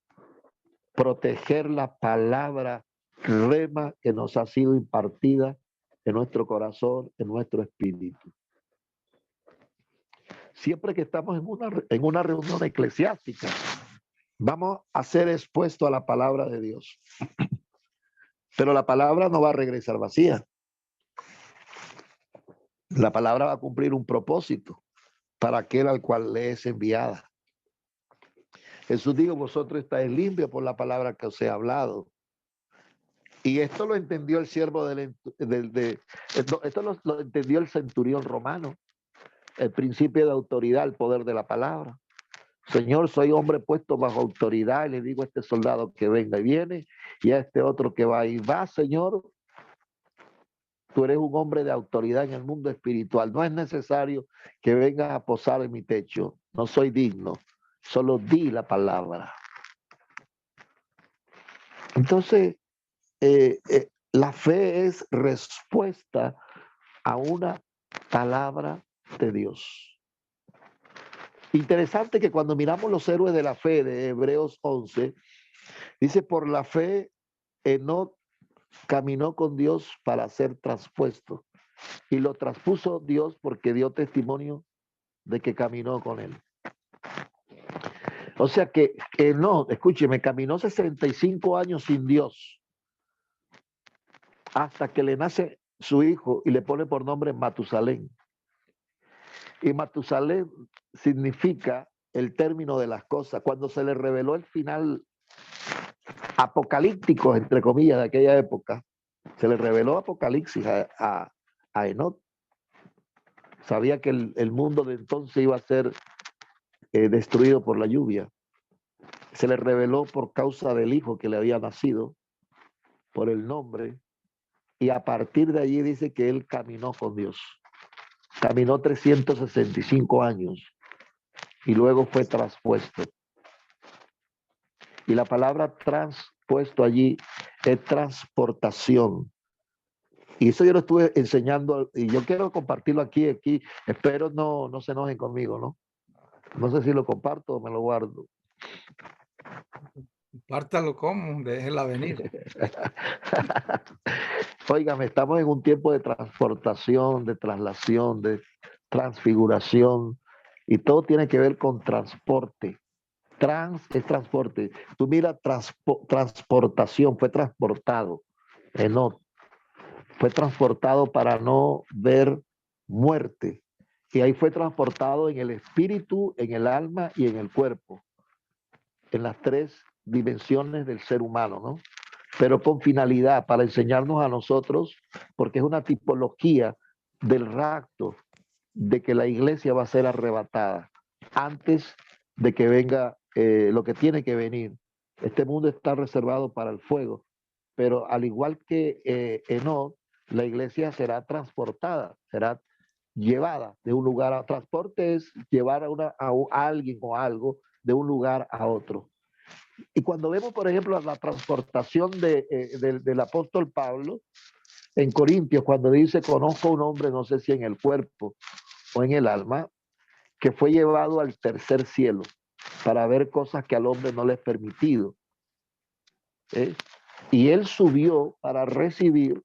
Proteger la palabra rema que nos ha sido impartida en nuestro corazón, en nuestro espíritu. Siempre que estamos en una reunión eclesiástica, vamos a ser expuestos a la palabra de Dios. Pero la palabra no va a regresar vacía. La palabra va a cumplir un propósito para aquel al cual le es enviada. Jesús dijo, vosotros estáis limpios por la palabra que os he hablado. Y esto lo entendió el siervo esto lo entendió el centurión romano, el principio de autoridad, el poder de la palabra. Señor, soy hombre puesto bajo autoridad y le digo a este soldado que venga y viene, y a este otro que va y va, Señor. Tú eres un hombre de autoridad en el mundo espiritual. No es necesario que vengas a posar en mi techo. No soy digno. Solo di la palabra. Entonces, la fe es respuesta a una palabra de Dios. Interesante que cuando miramos los héroes de la fe de Hebreos 11, dice, por la fe Enoc caminó con Dios para ser traspuesto. Y lo traspuso Dios porque dio testimonio de que caminó con él. O sea que Enoc, escúcheme, caminó 65 años sin Dios hasta que le nace su hijo y le pone por nombre Matusalén. Y Matusalén significa el término de las cosas. Cuando se le reveló el final apocalíptico, entre comillas, de aquella época, se le reveló Apocalipsis a Enoc. Sabía que el mundo de entonces iba a ser destruido por la lluvia. Se le reveló por causa del hijo que le había nacido, por el nombre, y a partir de allí dice que él caminó con Dios. Caminó 365 años y luego fue traspuesto. Y la palabra traspuesto allí es transportación. Y eso yo lo estuve enseñando y yo quiero compartirlo aquí. Espero no se enojen conmigo, ¿no? No sé si lo comparto o me lo guardo. Compártalo como, déjela venir. Óigame, estamos en un tiempo de transportación, de traslación, de transfiguración, y todo tiene que ver con transporte. Trans es transporte. Tú mira, transportación, fue transportado. No, fue transportado para no ver muerte. Y ahí fue transportado en el espíritu, en el alma y en el cuerpo. En las tres dimensiones del ser humano, ¿no? Pero con finalidad para enseñarnos a nosotros, porque es una tipología del rapto, de que la iglesia va a ser arrebatada antes de que venga lo que tiene que venir. Este mundo está reservado para el fuego, pero al igual que Enoc, la iglesia será transportada, será llevada de un lugar a transporte, es llevar a alguien o algo de un lugar a otro. Y cuando vemos, por ejemplo, la transportación del apóstol Pablo en Corintios, cuando dice, conozco a un hombre, no sé si en el cuerpo o en el alma, que fue llevado al tercer cielo para ver cosas que al hombre no le es permitido. Y él subió para recibir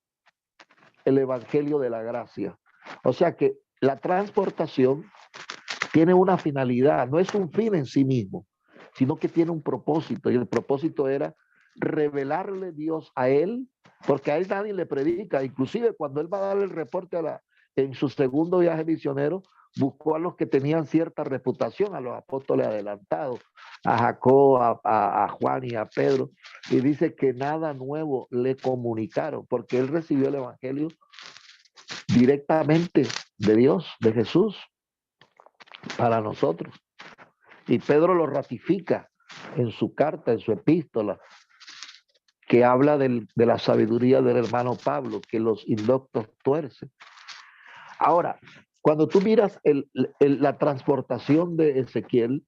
el evangelio de la gracia. O sea que la transportación tiene una finalidad, no es un fin en sí mismo, sino que tiene un propósito, y el propósito era revelarle Dios a él, porque a él nadie le predica. Inclusive cuando él va a dar el reporte en su segundo viaje misionero, buscó a los que tenían cierta reputación, a los apóstoles adelantados, a Jacob, a Juan y a Pedro, y dice que nada nuevo le comunicaron, porque él recibió el evangelio directamente de Dios, de Jesús, para nosotros. Y Pedro lo ratifica en su carta, en su epístola, que habla de la sabiduría del hermano Pablo, que los indoctos tuercen. Ahora, cuando tú miras la transportación de Ezequiel,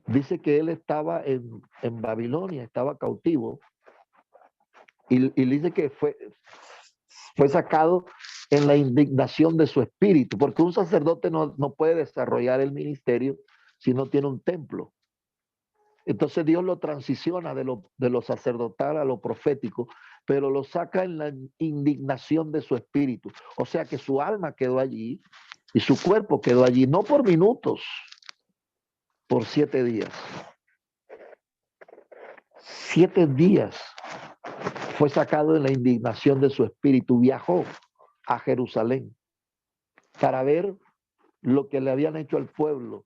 dice que él estaba en Babilonia, estaba cautivo, y dice que fue sacado en la indignación de su espíritu, porque un sacerdote no puede desarrollar el ministerio si no tiene un templo. Entonces Dios lo transiciona de lo sacerdotal a lo profético, pero lo saca en la indignación de su espíritu. O sea que su alma quedó allí y su cuerpo quedó allí, no por minutos, por 7 días. 7 días fue sacado en la indignación de su espíritu. Viajó a Jerusalén para ver lo que le habían hecho al pueblo.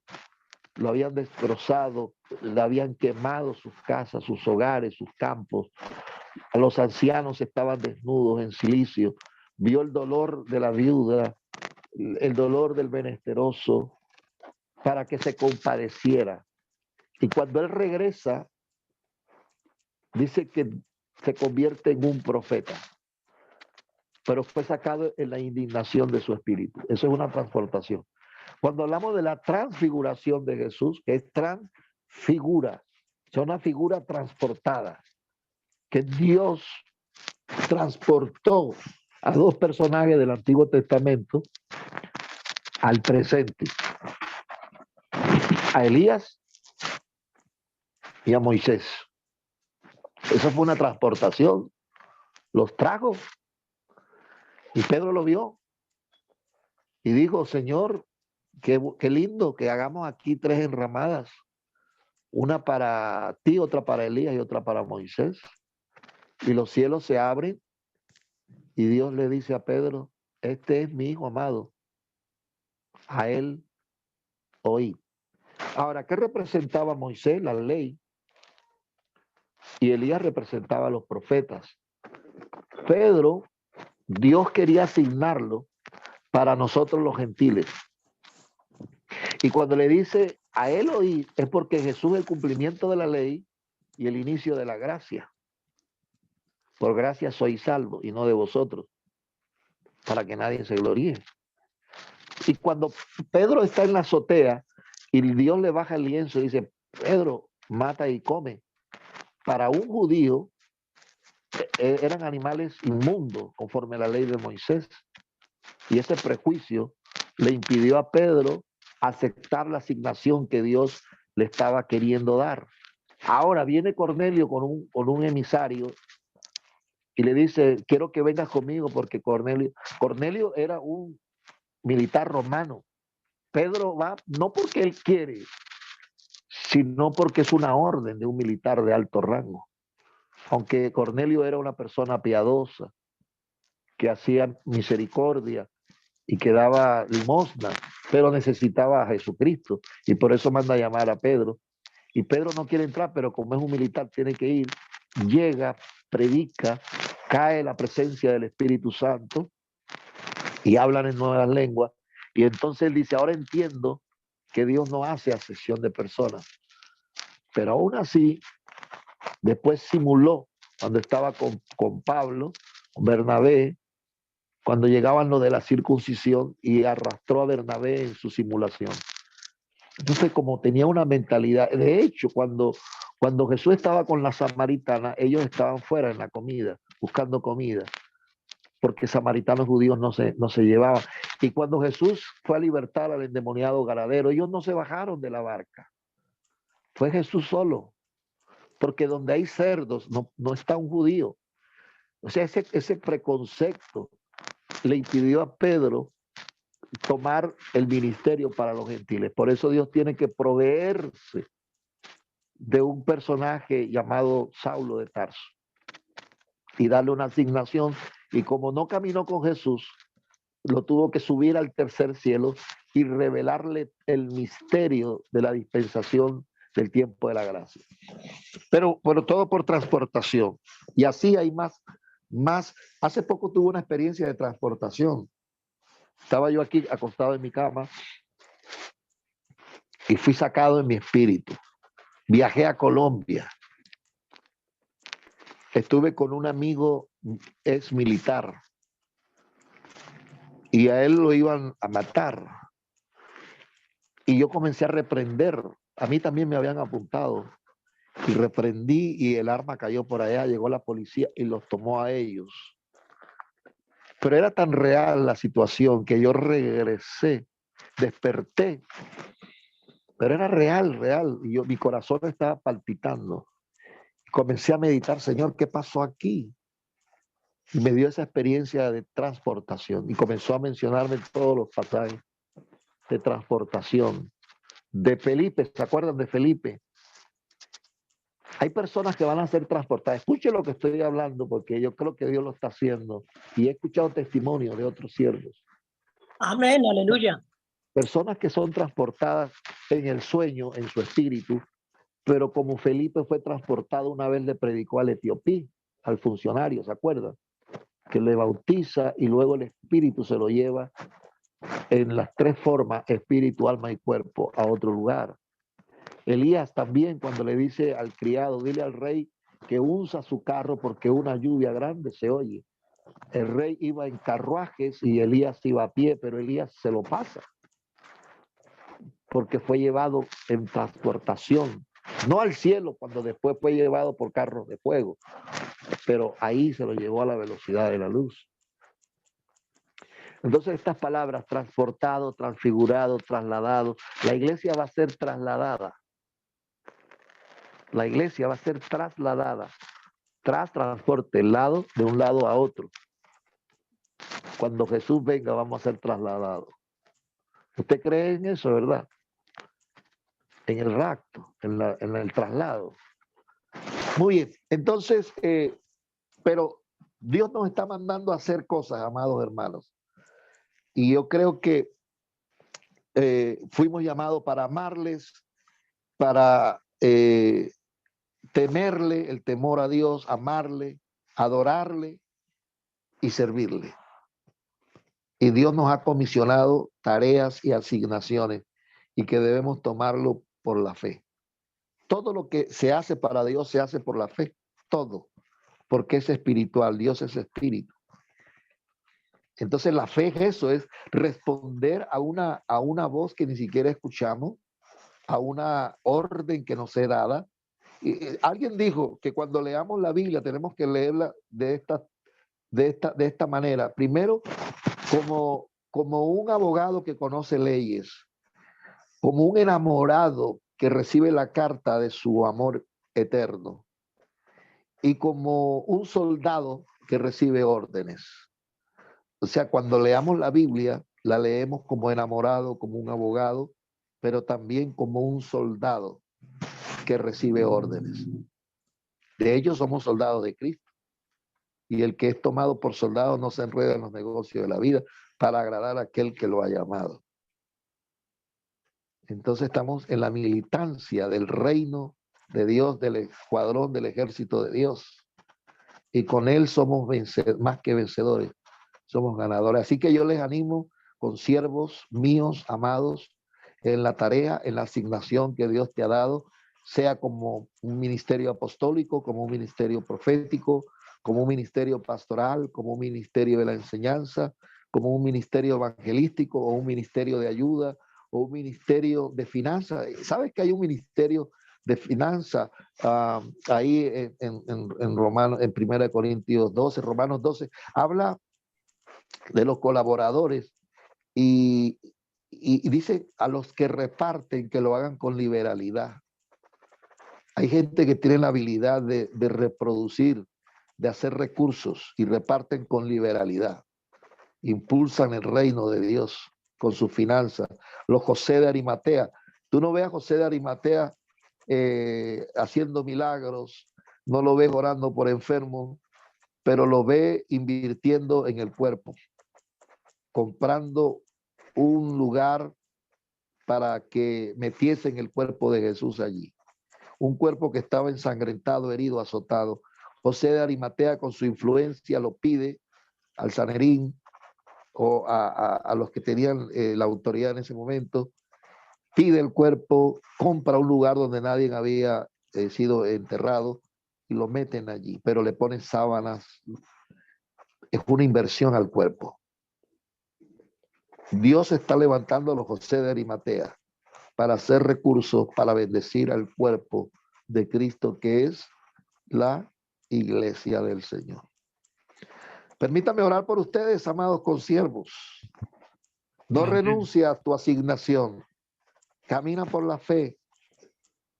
Lo habían destrozado, le habían quemado sus casas, sus hogares, sus campos. A los ancianos estaban desnudos en cilicio. Vio el dolor de la viuda, el dolor del menesteroso, para que se compadeciera. Y cuando él regresa, dice que se convierte en un profeta, pero fue sacado en la indignación de su espíritu. Eso es una transportación. Cuando hablamos de la transfiguración de Jesús, que es transfigura, es una figura transportada, que Dios transportó a 2 personajes del Antiguo Testamento al presente, a Elías y a Moisés. Eso fue una transportación. Los trajo y Pedro lo vio y dijo: Señor, qué lindo que hagamos aquí 3 enramadas, una para ti, otra para Elías y otra para Moisés. Y los cielos se abren y Dios le dice a Pedro: este es mi hijo amado, a él oí. Ahora, ¿qué representaba Moisés? La ley. Y Elías representaba a los profetas. Pedro, Dios quería asignarlo para nosotros los gentiles. Y cuando le dice a él oí, es porque Jesús es el cumplimiento de la ley y el inicio de la gracia. Por gracia soy salvo y no de vosotros, para que nadie se gloríe. Y cuando Pedro está en la azotea y Dios le baja el lienzo y dice: Pedro, mata y come. Para un judío eran animales inmundos conforme a la ley de Moisés. Y ese prejuicio le impidió a Pedro aceptar la asignación que Dios le estaba queriendo dar. Ahora viene Cornelio con un emisario y le dice: quiero que vengas conmigo, porque Cornelio era un militar romano. Pedro va no porque él quiere, sino porque es una orden de un militar de alto rango. Aunque Cornelio era una persona piadosa, que hacía misericordia y que daba limosna, pero necesitaba a Jesucristo, y por eso manda a llamar a Pedro. Y Pedro no quiere entrar, pero como es un militar tiene que ir. Llega, predica, cae la presencia del Espíritu Santo y hablan en nuevas lenguas. Y entonces él dice: ahora entiendo que Dios no hace acepción de personas. Pero aún así, después simuló cuando estaba con Pablo, con Bernabé, cuando llegaban lo de la circuncisión, y arrastró a Bernabé en su simulación. Entonces, como tenía una mentalidad, de hecho, cuando Jesús estaba con la samaritana, ellos estaban fuera en la comida, buscando comida, porque samaritanos judíos no se llevaban. Y cuando Jesús fue a libertar al endemoniado Garadero, ellos no se bajaron de la barca. Fue Jesús solo, porque donde hay cerdos no está un judío. O sea, ese preconcepto le impidió a Pedro tomar el ministerio para los gentiles. Por eso Dios tiene que proveerse de un personaje llamado Saulo de Tarso y darle una asignación. Y como no caminó con Jesús, lo tuvo que subir al tercer cielo y revelarle el misterio de la dispensación del tiempo de la gracia. Pero todo por transportación. Y así hay más. Hace poco tuve una experiencia de transportación. Estaba yo aquí acostado en mi cama y fui sacado en mi espíritu. Viajé a Colombia. Estuve con un amigo ex militar y a él lo iban a matar. Y yo comencé a reprender. A mí también me habían apuntado. Y reprendí y el arma cayó por allá. Llegó la policía y los tomó a ellos. Pero era tan real la situación que yo regresé, desperté. Pero era real. Y mi corazón estaba palpitando. Comencé a meditar, Señor, ¿qué pasó aquí? Y me dio esa experiencia de transportación y comenzó a mencionarme todos los pasajes de transportación. De Felipe, ¿se acuerdan de Felipe? Hay personas que van a ser transportadas. Escuche lo que estoy hablando porque yo creo que Dios lo está haciendo y he escuchado testimonios de otros siervos. Amén, aleluya. Personas que son transportadas en el sueño, en su espíritu, pero como Felipe fue transportado una vez le predicó al etiopí, al funcionario, ¿se acuerdan? Que le bautiza y luego el espíritu se lo lleva en las tres formas, espíritu, alma y cuerpo, a otro lugar. Elías también cuando le dice al criado, dile al rey que unza su carro porque una lluvia grande se oye. El rey iba en carruajes y Elías iba a pie, pero Elías se lo pasa porque fue llevado en transportación, no al cielo cuando después fue llevado por carros de fuego, pero ahí se lo llevó a la velocidad de la luz. Entonces estas palabras, transportado, transfigurado, trasladado, la iglesia va a ser trasladada. La iglesia va a ser trasladada, tras transporte, de un lado a otro. Cuando Jesús venga vamos a ser trasladados. ¿Usted cree en eso, verdad? En el rapto, en el traslado. Muy bien, entonces, pero Dios nos está mandando a hacer cosas, amados hermanos. Y yo creo que fuimos llamados para amarles, para temerle, el temor a Dios, amarle, adorarle y servirle. Y Dios nos ha comisionado tareas y asignaciones y que debemos tomarlo por la fe. Todo lo que se hace para Dios se hace por la fe, todo, porque es espiritual, Dios es espíritu. Entonces la fe es eso, es responder a una voz que ni siquiera escuchamos, a una orden que nos es dada. Alguien dijo que cuando leamos la Biblia tenemos que leerla de esta manera. Primero, como un abogado que conoce leyes, como un enamorado que recibe la carta de su amor eterno y como un soldado que recibe órdenes. O sea, cuando leamos la Biblia, la leemos como enamorado, como un abogado, pero también como un soldado que recibe órdenes. De ellos somos soldados de Cristo. Y el que es tomado por soldado no se enreda en los negocios de la vida para agradar a aquel que lo ha llamado. Entonces estamos en la militancia del reino de Dios, del escuadrón del ejército de Dios. Y con él somos más que vencedores, somos ganadores. Así que yo les animo con siervos míos, amados, en la tarea, en la asignación que Dios te ha dado, sea como un ministerio apostólico, como un ministerio profético, como un ministerio pastoral, como un ministerio de la enseñanza, como un ministerio evangelístico o un ministerio de ayuda o un ministerio de finanzas. ¿Sabes que hay un ministerio de finanzas ahí en Romanos, en 1 Corintios 12, Romanos 12? Habla de los colaboradores y dice a los que reparten que lo hagan con liberalidad. Hay gente que tiene la habilidad de reproducir de hacer recursos y reparten con liberalidad. Impulsan el reino de Dios con sus finanzas. Los José de Arimatea. Tú no ves a José de Arimatea haciendo milagros, no lo ves orando por enfermos, pero lo ves invirtiendo en el cuerpo, comprando un lugar para que metiesen el cuerpo de Jesús allí. Un cuerpo que estaba ensangrentado, herido, azotado. José de Arimatea con su influencia lo pide al Sanedrín o a los que tenían la autoridad en ese momento, pide el cuerpo, compra un lugar donde nadie había sido enterrado y lo meten allí, pero le ponen sábanas. Es una inversión al cuerpo. Dios está levantando a los José de Arimatea para hacer recursos para bendecir al cuerpo de Cristo, que es la iglesia del Señor. Permítame orar por ustedes, amados consiervos. No renuncia a tu asignación. Camina por la fe.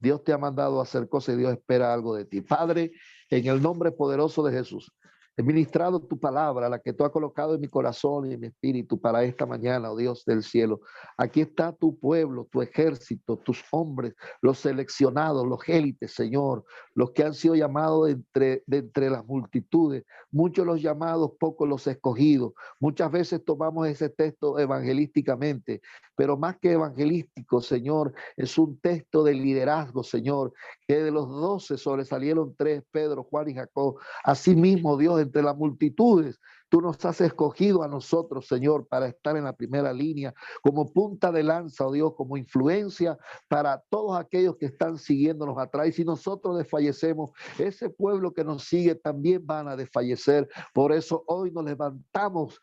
Dios te ha mandado a hacer cosas y Dios espera algo de ti. Padre, en el nombre poderoso de Jesús, he ministrado tu palabra, la que tú has colocado en mi corazón y en mi espíritu para esta mañana, oh Dios del cielo. Aquí está tu pueblo, tu ejército, tus hombres, los seleccionados, los élites, Señor, los que han sido llamados de entre las multitudes, muchos los llamados, pocos los escogidos. Muchas veces tomamos ese texto evangelísticamente, pero más que evangelístico, Señor, es un texto de liderazgo, Señor, que de los 12 sobresalieron 3, Pedro, Juan y Jacob. Asimismo, Dios, entre las multitudes, tú nos has escogido a nosotros, Señor, para estar en la primera línea, como punta de lanza, oh Dios, como influencia para todos aquellos que están siguiéndonos atrás. Y si nosotros desfallecemos, ese pueblo que nos sigue también van a desfallecer. Por eso hoy nos levantamos,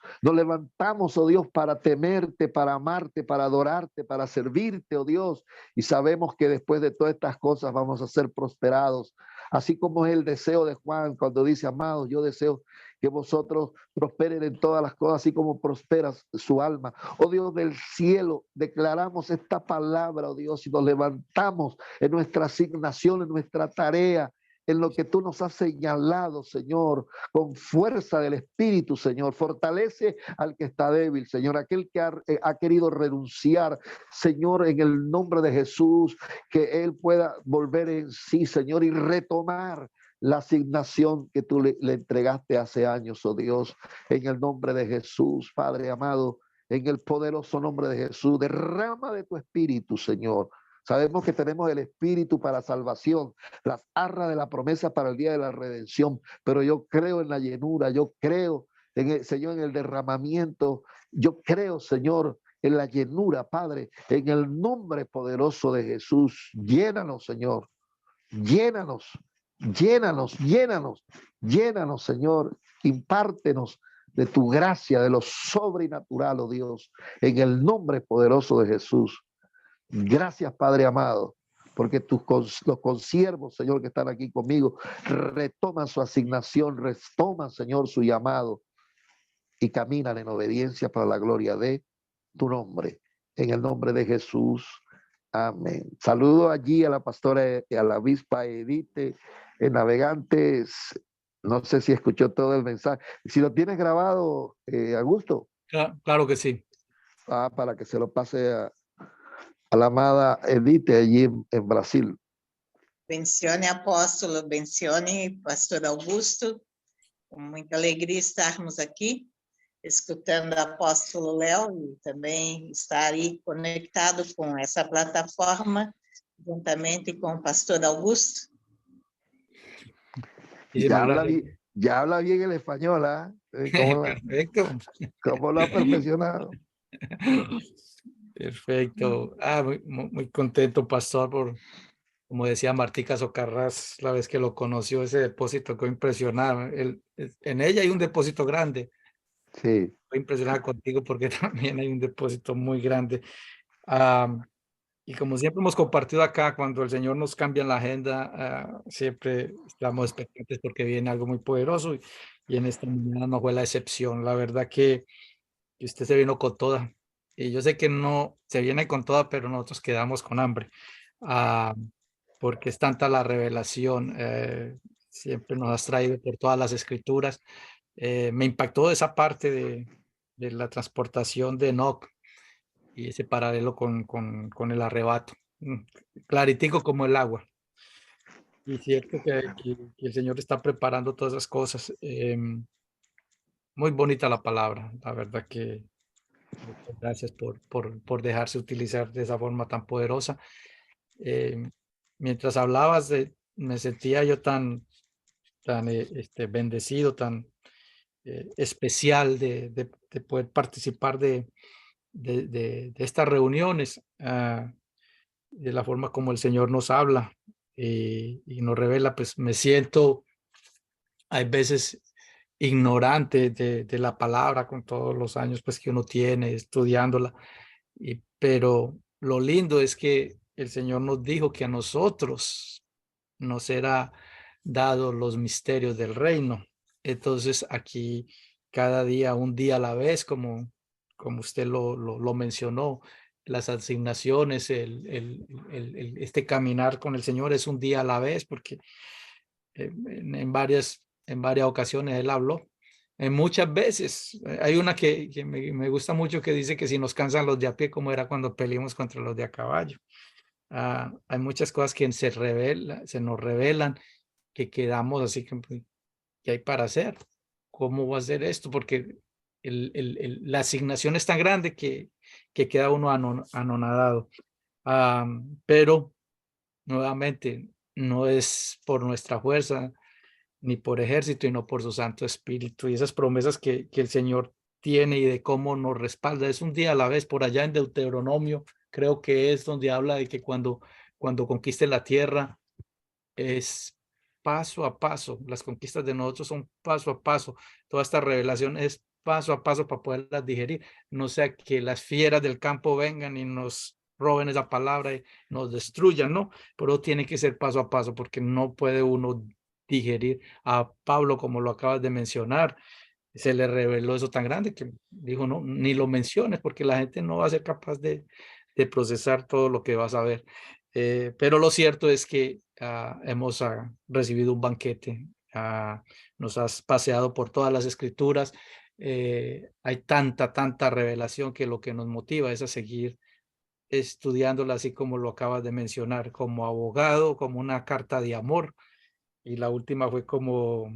oh Dios, para temerte, para amarte, para adorarte, para servirte, oh Dios. Y sabemos que después de todas estas cosas vamos a ser prosperados. Así como es el deseo de Juan cuando dice, amados, yo deseo que vosotros prosperen en todas las cosas, así como prospera su alma. Oh Dios del cielo, declaramos esta palabra, oh Dios, y nos levantamos en nuestra asignación, en nuestra tarea, en lo que tú nos has señalado, Señor, con fuerza del Espíritu, Señor. Fortalece al que está débil, Señor, aquel que ha querido renunciar, Señor, en el nombre de Jesús, que él pueda volver en sí, Señor, y retomar la asignación que tú le entregaste hace años, oh Dios, en el nombre de Jesús, Padre amado, en el poderoso nombre de Jesús. Derrama de tu Espíritu, Señor. Sabemos que tenemos el Espíritu para salvación, las arras de la promesa para el día de la redención, pero yo creo en la llenura, yo creo en el Señor, en el derramamiento, yo creo, Señor, en la llenura, Padre, en el nombre poderoso de Jesús. Llénanos, Señor, llénanos, llénanos, llénanos, llénanos, Señor, impártenos de tu gracia, de lo sobrenatural, oh Dios, en el nombre poderoso de Jesús. Gracias, Padre amado, porque los consiervos, Señor, que están aquí conmigo, retoman su asignación, retoman, Señor, su llamado y caminan en obediencia para la gloria de tu nombre. En el nombre de Jesús. Amén. Saludo allí a la pastora, a la obispa Edith en Navegantes. No sé si escuchó todo el mensaje. Si lo tienes grabado, Augusto. Claro que sí. Para que se lo pase a la amada Edith allí en Brasil. Bencione, apóstolo, bencione, pastor Augusto. Com muita alegria estarmos aqui, escutando o apóstolo Léo e também estar aí conectado com essa plataforma, juntamente com o pastor Augusto. Ya habla bien el español, ¿eh? Perfecto. ¿Cómo lo ha perfeccionado? Perfecto. Muy contento, pastor, por, como decía Martica Socarrás, la vez que lo conoció, ese depósito que impresionaba. En ella hay un depósito grande. Sí. Estoy impresionado contigo porque también hay un depósito muy grande. Y como siempre hemos compartido acá, cuando el Señor nos cambia en la agenda, siempre estamos expectantes porque viene algo muy poderoso y en esta mañana no fue la excepción. La verdad que usted se vino con toda. Y yo sé que no se viene con toda, pero nosotros quedamos con hambre, porque es tanta la revelación. Siempre nos has traído por todas las escrituras. Me impactó esa parte de la transportación de Enoc y ese paralelo con el arrebato. Claritico como el agua. Y cierto que el Señor está preparando todas esas cosas. Muy bonita la palabra, la verdad que muchas gracias por dejarse utilizar de esa forma tan poderosa. Mientras hablabas, me sentía yo tan bendecido, tan especial de poder participar de estas reuniones, de la forma como el Señor nos habla y nos revela. Pues me siento, hay veces, ignorante de la palabra con todos los años pues que uno tiene estudiándola, pero lo lindo es que el Señor nos dijo que a nosotros nos será dado los misterios del reino. Entonces aquí cada día, un día a la vez, como usted lo mencionó, las asignaciones, este caminar con el Señor es un día a la vez, porque en varias ocasiones él habló. En muchas veces, hay una que me gusta mucho que dice que si nos cansan los de a pie, como era cuando peleamos contra los de a caballo. Hay muchas cosas que se nos revelan, que quedamos así que ¿qué hay para hacer? ¿Cómo va a hacer esto? Porque la asignación es tan grande que queda uno anonadado. Pero nuevamente, no es por nuestra fuerza ni por ejército, y no por su Santo Espíritu. Y esas promesas que el Señor tiene y de cómo nos respalda, es un día a la vez. Por allá en Deuteronomio, creo que es donde habla de que cuando conquiste la tierra, es paso a paso. Las conquistas de nosotros son paso a paso. Toda esta revelación es paso a paso para poderlas digerir. No sea que las fieras del campo vengan y nos roben esa palabra y nos destruyan, ¿no? Pero tiene que ser paso a paso, porque no puede uno digerir. A Pablo, como lo acabas de mencionar, se le reveló eso tan grande que dijo, no, ni lo menciones, porque la gente no va a ser capaz de procesar todo lo que vas a ver. Pero lo cierto es que hemos recibido un banquete. Nos has paseado por todas las escrituras. Hay tanta revelación que lo que nos motiva es a seguir estudiándola, así como lo acabas de mencionar, como abogado, como una carta de amor. Y la última fue como,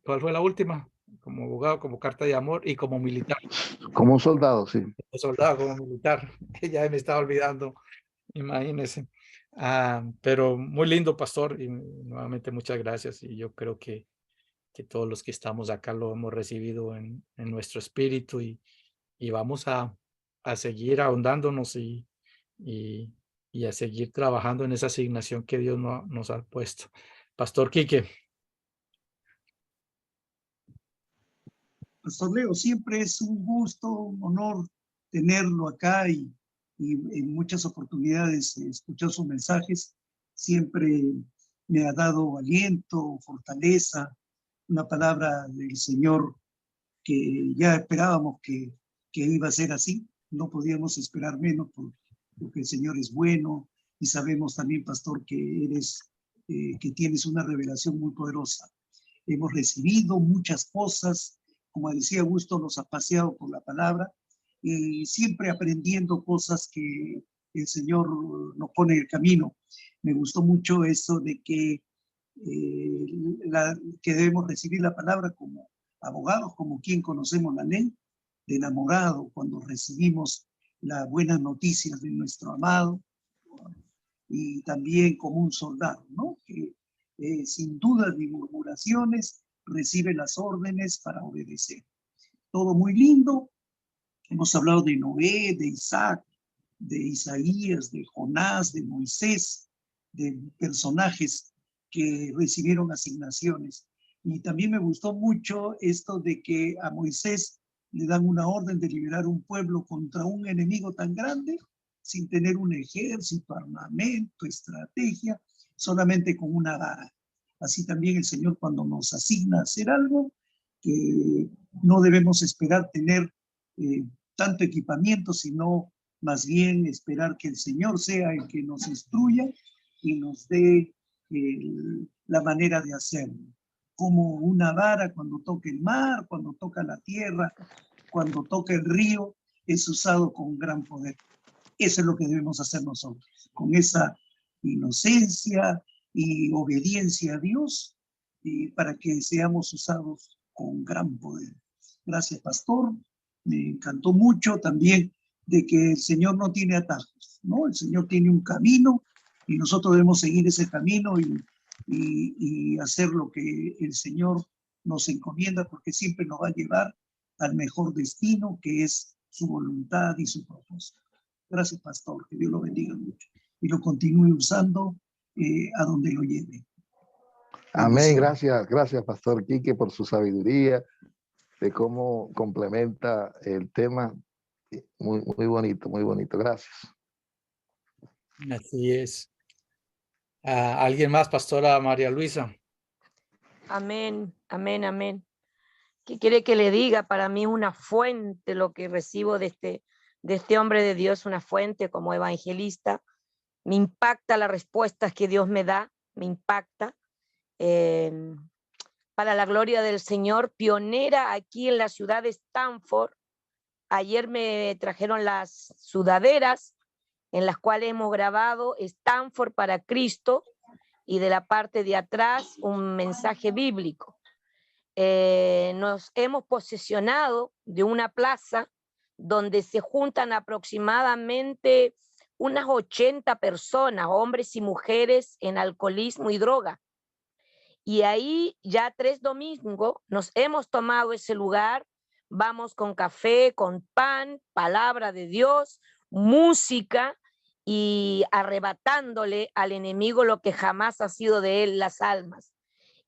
¿cuál fue la última? Como abogado, como carta de amor y como militar. Como un soldado, sí. Como soldado, como militar, que ya me estaba olvidando, imagínese. Pero muy lindo, pastor, y nuevamente muchas gracias. Y yo creo que todos los que estamos acá lo hemos recibido en nuestro espíritu, y vamos a seguir ahondándonos y a seguir trabajando en esa asignación que Dios nos ha puesto. Pastor Quique. Pastor Leo, siempre es un gusto, un honor tenerlo acá y en muchas oportunidades escuchar sus mensajes. Siempre me ha dado aliento, fortaleza, una palabra del Señor que ya esperábamos que iba a ser así. No podíamos esperar menos porque el Señor es bueno, y sabemos también, pastor, que que tienes una revelación muy poderosa. Hemos recibido muchas cosas, como decía Augusto, nos ha paseado por la palabra, y siempre aprendiendo cosas que el Señor nos pone en el camino. Me gustó mucho eso de que debemos recibir la palabra como abogados, como quien conocemos la ley, de enamorado cuando recibimos las buenas noticias de nuestro amado, y también como un soldado, ¿no? Que sin dudas ni murmuraciones recibe las órdenes para obedecer. Todo muy lindo. Hemos hablado de Noé, de Isaac, de Isaías, de Jonás, de Moisés, de personajes que recibieron asignaciones. Y también me gustó mucho esto de que a Moisés le dan una orden de liberar un pueblo contra un enemigo tan grande, sin tener un ejército, armamento, estrategia, solamente con una vara. Así también el Señor, cuando nos asigna a hacer algo, que no debemos esperar tener tanto equipamiento, sino más bien esperar que el Señor sea el que nos instruya y nos dé la manera de hacerlo. Como una vara cuando toca el mar, cuando toca la tierra, cuando toca el río, es usado con gran poder. Eso es lo que debemos hacer nosotros, con esa inocencia y obediencia a Dios, para que seamos usados con gran poder. Gracias, pastor. Me encantó mucho también de que el Señor no tiene atajos, ¿no? El Señor tiene un camino y nosotros debemos seguir ese camino y hacer lo que el Señor nos encomienda, porque siempre nos va a llevar al mejor destino, que es su voluntad y su propósito. Gracias, pastor. Que Dios lo bendiga mucho y lo continúe usando a donde lo lleve. Amén. Gracias, gracias, pastor Quique, por su sabiduría, de cómo complementa el tema. Muy, muy bonito, muy bonito. Gracias. Así es. ¿Alguien más, pastora María Luisa? Amén, amén, amén. ¿Qué quiere que le diga? Para mí una fuente lo que recibo de este hombre de Dios, una fuente como evangelista. Me impacta las respuestas que Dios me da, me impacta. Para la gloria del Señor, pionera aquí en la ciudad de Stanford. Ayer me trajeron las sudaderas en las cuales hemos grabado Stanford para Cristo y de la parte de atrás un mensaje bíblico. Nos hemos posesionado de una plaza donde se juntan aproximadamente unas 80 personas, hombres y mujeres en alcoholismo y droga. Y ahí ya 3 domingos nos hemos tomado ese lugar, vamos con café, con pan, palabra de Dios, música y arrebatándole al enemigo lo que jamás ha sido de él, las almas.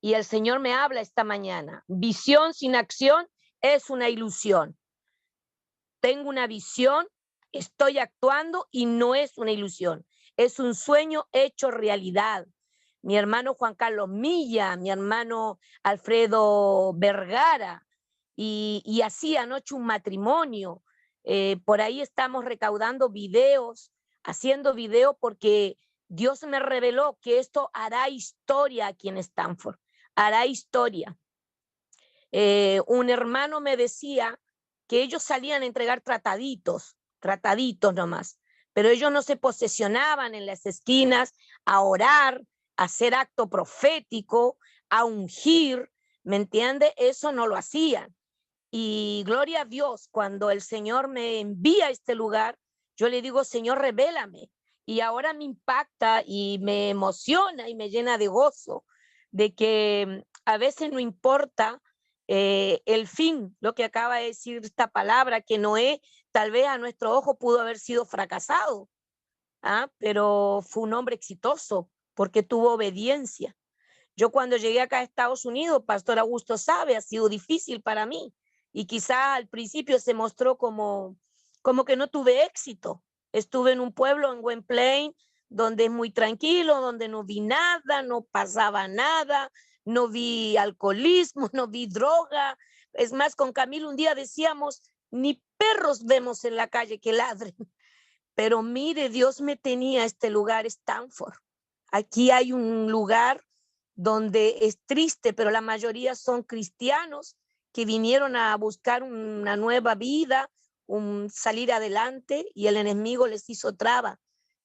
Y el Señor me habla esta mañana, visión sin acción es una ilusión. Tengo una visión, estoy actuando y no es una ilusión, es un sueño hecho realidad. Mi hermano Juan Carlos Milla, mi hermano Alfredo Vergara, y así anoche un matrimonio. Por ahí estamos recaudando videos, haciendo videos porque Dios me reveló que esto hará historia aquí en Stanford, hará historia. Un hermano me decía que ellos salían a entregar trataditos nomás, pero ellos no se posesionaban en las esquinas a orar, a hacer acto profético, a ungir, ¿me entiende? Eso no lo hacían. Y gloria a Dios, cuando el Señor me envía a este lugar, yo le digo, Señor, revélame. Y ahora me impacta y me emociona y me llena de gozo de que a veces no importa el fin, lo que acaba de decir esta palabra, que Noé tal vez a nuestro ojo pudo haber sido fracasado, pero fue un hombre exitoso porque tuvo obediencia. Yo cuando llegué acá a Estados Unidos, Pastor Augusto sabe, ha sido difícil para mí y quizá al principio se mostró como que no tuve éxito. Estuve en un pueblo en Gwen Plain donde es muy tranquilo, donde no vi nada, no pasaba nada, no vi alcoholismo, no vi droga. Es más, con Camilo un día decíamos, ni perros vemos en la calle que ladren. Pero mire, Dios me tenía a este lugar, Stanford. Aquí hay un lugar donde es triste, pero la mayoría son cristianos que vinieron a buscar una nueva vida, salir adelante, y el enemigo les hizo traba.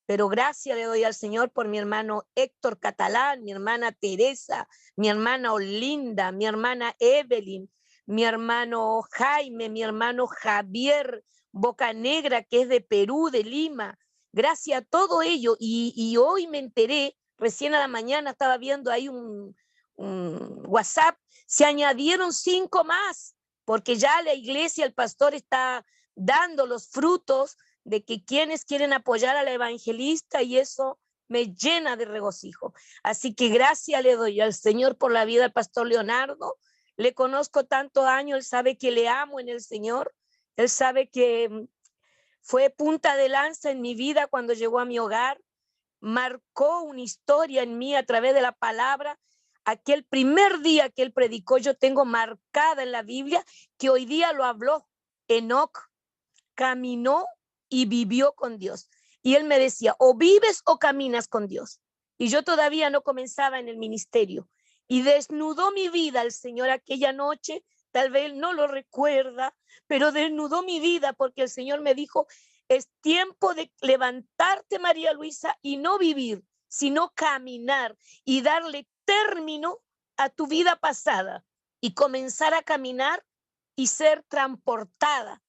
Pero gracias le doy al Señor por mi hermano Héctor Catalán, mi hermana Teresa, mi hermana Olinda, mi hermana Evelyn, mi hermano Jaime, mi hermano Javier Bocanegra, que es de Perú, de Lima. Gracias a todo ello. Y hoy me enteré, recién a la mañana estaba viendo ahí un WhatsApp, se añadieron 5 más, porque ya la iglesia, el pastor está dando los frutos de que quienes quieren apoyar al evangelista, y eso me llena de regocijo. Así que gracias le doy al Señor por la vida del pastor Leonardo. Le conozco tantos años, él sabe que le amo en el Señor, él sabe que fue punta de lanza en mi vida cuando llegó a mi hogar, marcó una historia en mí a través de la palabra. Aquel primer día que él predicó, yo tengo marcada en la Biblia que hoy día lo habló. Enoc caminó y vivió con Dios. Y él me decía, o vives o caminas con Dios. y yo todavía no comenzaba en el ministerio. Y desnudó mi vida el Señor aquella noche. Tal vez no lo recuerda, pero desnudó mi vida porque el Señor me dijo, es tiempo de levantarte, María Luisa, y no vivir, sino caminar y darle término a tu vida pasada y comenzar a caminar y ser transportada.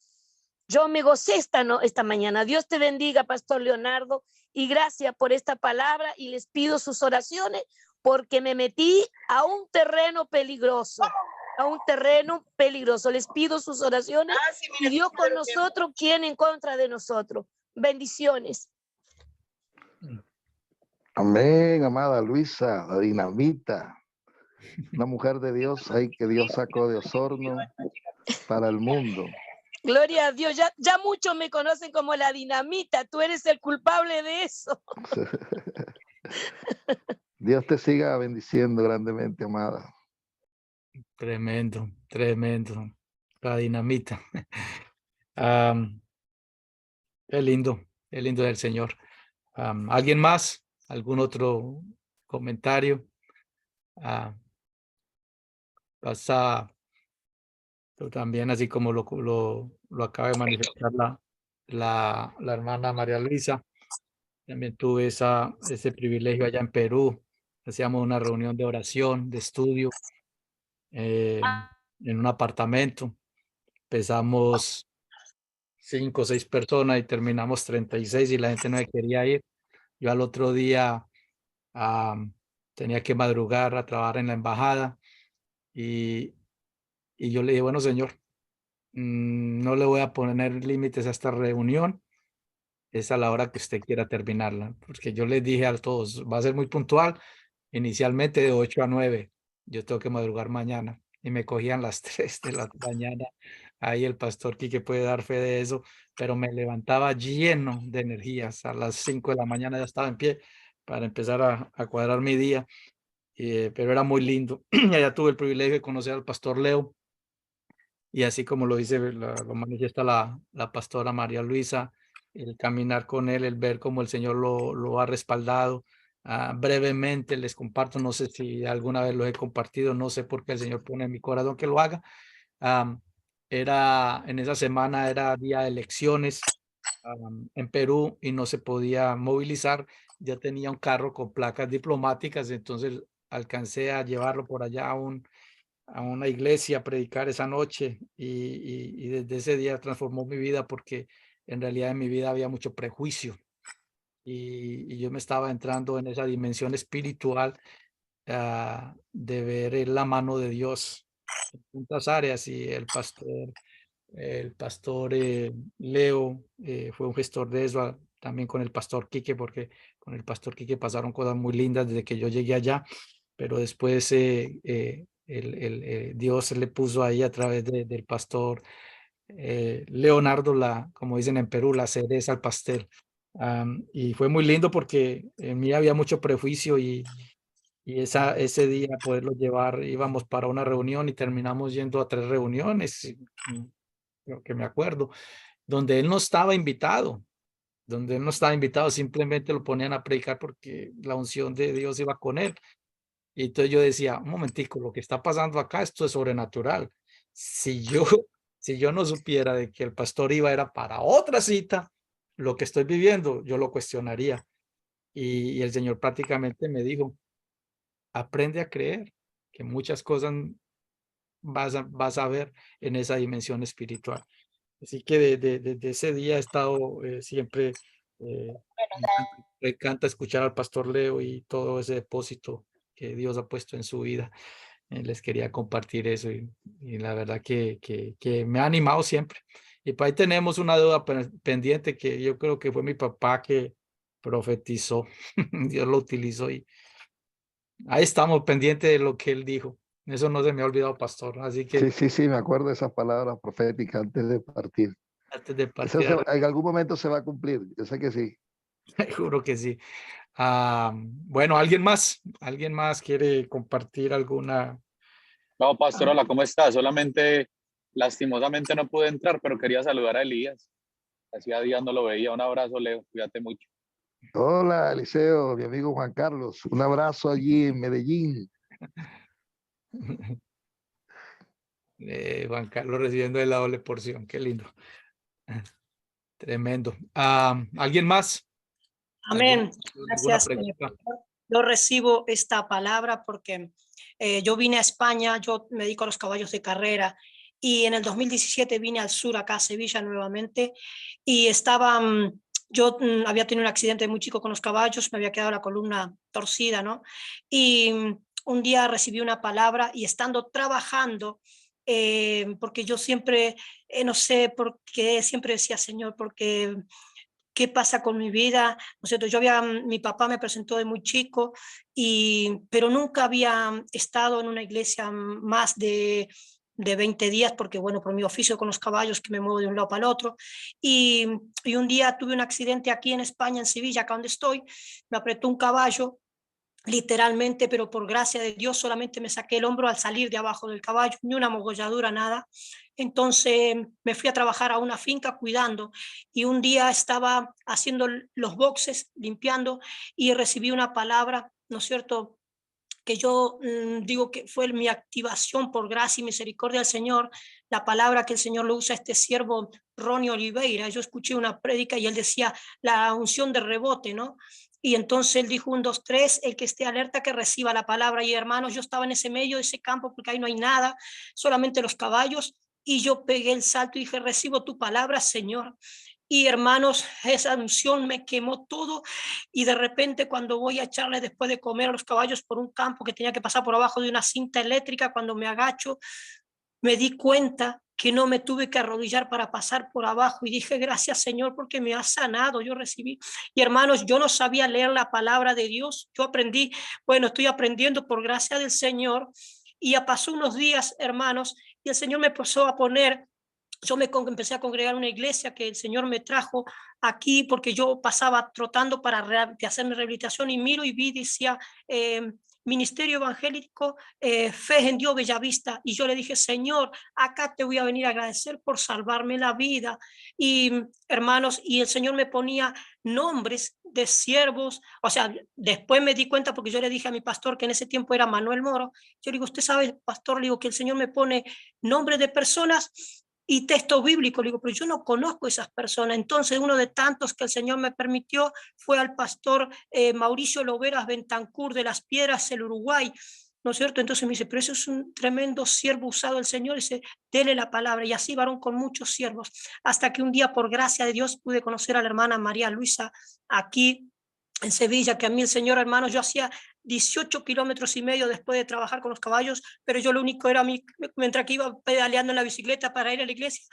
Yo me gocé esta mañana. Dios te bendiga, Pastor Leonardo, y gracias por esta palabra, y les pido sus oraciones porque me metí a un terreno peligroso. Les pido sus oraciones y Dios con nosotros, ¿quién en contra de nosotros? Bendiciones. Amén, amada Luisa, la dinamita. Una mujer de Dios ahí que Dios sacó de Osorno para el mundo. Gloria a Dios. Ya muchos me conocen como la dinamita. Tú eres el culpable de eso. Dios te siga bendiciendo grandemente, amada. Tremendo, tremendo. La dinamita. Qué lindo del Señor. ¿Alguien más? ¿Algún otro comentario? Pasa también, así como lo acaba de manifestar la hermana María Luisa. También tuve ese privilegio allá en Perú. Hacíamos una reunión de oración, de estudio, en un apartamento. Empezamos 5 o 6 personas y terminamos 36 y la gente no me quería ir. Yo al otro día tenía que madrugar a trabajar en la embajada y yo le dije, bueno, señor, no le voy a poner límites a esta reunión, es a la hora que usted quiera terminarla, porque yo les dije a todos, va a ser muy puntual, inicialmente de 8 a 9, yo tengo que madrugar mañana, y me cogían las 3 de la mañana, ahí el pastor Quique puede dar fe de eso, pero me levantaba lleno de energías, a las 5 de la mañana ya estaba en pie para empezar a cuadrar mi día, pero era muy lindo, ya tuve el privilegio de conocer al pastor Leo, y así como lo dice, lo manifiesta la pastora María Luisa, el caminar con él, el ver cómo el Señor lo ha respaldado. Brevemente les comparto, no sé si alguna vez lo he compartido, no sé por qué el Señor pone en mi corazón que lo haga. En esa semana era día de elecciones en Perú y no se podía movilizar. Ya tenía un carro con placas diplomáticas, entonces alcancé a llevarlo por allá a una iglesia a predicar esa noche y desde ese día transformó mi vida porque en realidad en mi vida había mucho prejuicio y yo me estaba entrando en esa dimensión espiritual de ver la mano de Dios en tantas áreas y el pastor Leo fue un gestor de eso, también con el pastor Quique, porque con el pastor Quique pasaron cosas muy lindas desde que yo llegué allá, pero después Dios le puso ahí a través del pastor Leonardo, como dicen en Perú, la cereza al pastel. Y fue muy lindo porque en mí había mucho prejuicio y ese día poderlo llevar, íbamos para una reunión y terminamos yendo a 3 reuniones, creo que me acuerdo, donde él no estaba invitado, simplemente lo ponían a predicar porque la unción de Dios iba con él. Y entonces yo decía, un momentico, lo que está pasando acá, esto es sobrenatural. Si yo, si yo no supiera de que el pastor era para otra cita, lo que estoy viviendo, yo lo cuestionaría. Y el Señor prácticamente me dijo, aprende a creer que muchas cosas vas a ver en esa dimensión espiritual. Así que desde ese día he estado siempre, me encanta escuchar al pastor Leo y todo ese depósito que Dios ha puesto en su vida. Les quería compartir eso y la verdad que me ha animado siempre. Y por ahí tenemos una deuda pendiente que yo creo que fue mi papá que profetizó. Dios lo utilizó y ahí estamos pendientes de lo que él dijo. Eso no se me ha olvidado, pastor. Así que Sí, me acuerdo de esas palabras proféticas antes de partir. antes de Eso partir, en algún momento se va a cumplir, yo sé que sí. seguro que sí. Bueno, ¿alguien más quiere compartir alguna? No, pastor, hola, ¿cómo estás? Solamente, lastimosamente no pude entrar, pero quería saludar a Elías. Hacía días no lo veía. Un abrazo, Leo. Cuídate mucho. Hola, Eliseo, mi amigo Juan Carlos. Un abrazo allí en Medellín. Juan Carlos recibiendo de la doble porción, qué lindo. Tremendo. ¿Alguien más? Amén. ¿Alguna Gracias. pregunta? Yo recibo esta palabra porque yo vine a España, yo me dedico a los caballos de carrera y en el 2017 vine al sur, acá a Sevilla nuevamente y estaba, yo había tenido un accidente muy chico con los caballos, me había quedado la columna torcida, ¿no? Y un día recibí una palabra y estando trabajando, porque yo siempre, no sé por qué, siempre decía, Señor, porque qué pasa con mi vida, ¿no es cierto? Mi papá me presentó de muy chico, pero nunca había estado en una iglesia más de 20 días, porque bueno, por mi oficio con los caballos que me muevo de un lado para el otro, y, y un día tuve un accidente aquí en España, en Sevilla, acá donde estoy, me apretó un caballo, literalmente, pero por gracia de Dios solamente me saqué el hombro al salir de abajo del caballo, ni una mogolladura, nada. Entonces me fui a trabajar a una finca cuidando y un día estaba haciendo los boxes, limpiando y recibí una palabra, ¿no es cierto?, que yo digo que fue mi activación por gracia y misericordia del Señor, la palabra que el Señor lo usa a este siervo Ronnie Oliveira. Yo escuché una prédica y él decía la unción de rebote, ¿no? Y entonces él dijo 1, 2, 3, el que esté alerta que reciba la palabra. Y hermanos, yo estaba en ese medio de ese campo porque ahí no hay nada, solamente los caballos. Y yo pegué el salto y dije, recibo tu palabra, Señor. Y hermanos, esa unción me quemó todo y de repente cuando voy a echarle después de comer a los caballos por un campo que tenía que pasar por abajo de una cinta eléctrica, cuando me agacho, me di cuenta que no me tuve que arrodillar para pasar por abajo y dije, gracias Señor porque me has sanado, yo recibí. Y hermanos, yo no sabía leer la palabra de Dios, yo aprendí, bueno, estoy aprendiendo por gracia del Señor y ya pasó unos días, hermanos, y el Señor me empezó a poner, yo empecé a congregar en una iglesia que el Señor me trajo aquí porque yo pasaba trotando para hacerme rehabilitación y miro y vi, decía, Ministerio Evangélico, Fe en Dios Bellavista. Y yo le dije, Señor, acá te voy a venir a agradecer por salvarme la vida. Y hermanos, y el Señor me ponía nombres de siervos. O sea, después me di cuenta porque yo le dije a mi pastor, que en ese tiempo era Manuel Moro, yo le digo, usted sabe, pastor, le digo que el Señor me pone nombres de personas y texto bíblico. Le digo, pero yo no conozco esas personas. Entonces, uno de tantos que el Señor me permitió fue al pastor Mauricio Loveras Bentancur de Las Piedras, el Uruguay, ¿no es cierto? Entonces me dice, pero eso es un tremendo siervo usado del Señor, y dice, dele la palabra. Y así varón con muchos siervos, hasta que un día, por gracia de Dios, pude conocer a la hermana María Luisa aquí en Sevilla, que a mí el Señor, hermano, yo hacía 18 kilómetros y medio después de trabajar con los caballos, pero yo lo único era, mientras que iba pedaleando en la bicicleta para ir a la iglesia,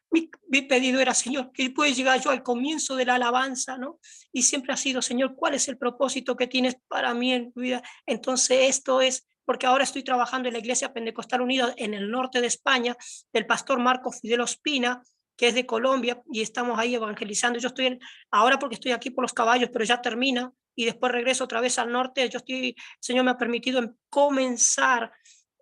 mi pedido era, Señor, que pueda llegar yo al comienzo de la alabanza, ¿no? Y siempre ha sido, Señor, ¿cuál es el propósito que tienes para mí en tu vida? Entonces esto es, porque ahora estoy trabajando en la Iglesia Pentecostal Unida en el norte de España, del pastor Marco Fidel Ospina, que es de Colombia, y estamos ahí evangelizando. Yo estoy ahora porque estoy aquí por los caballos, pero ya termina y después regreso otra vez al norte. El Señor me ha permitido comenzar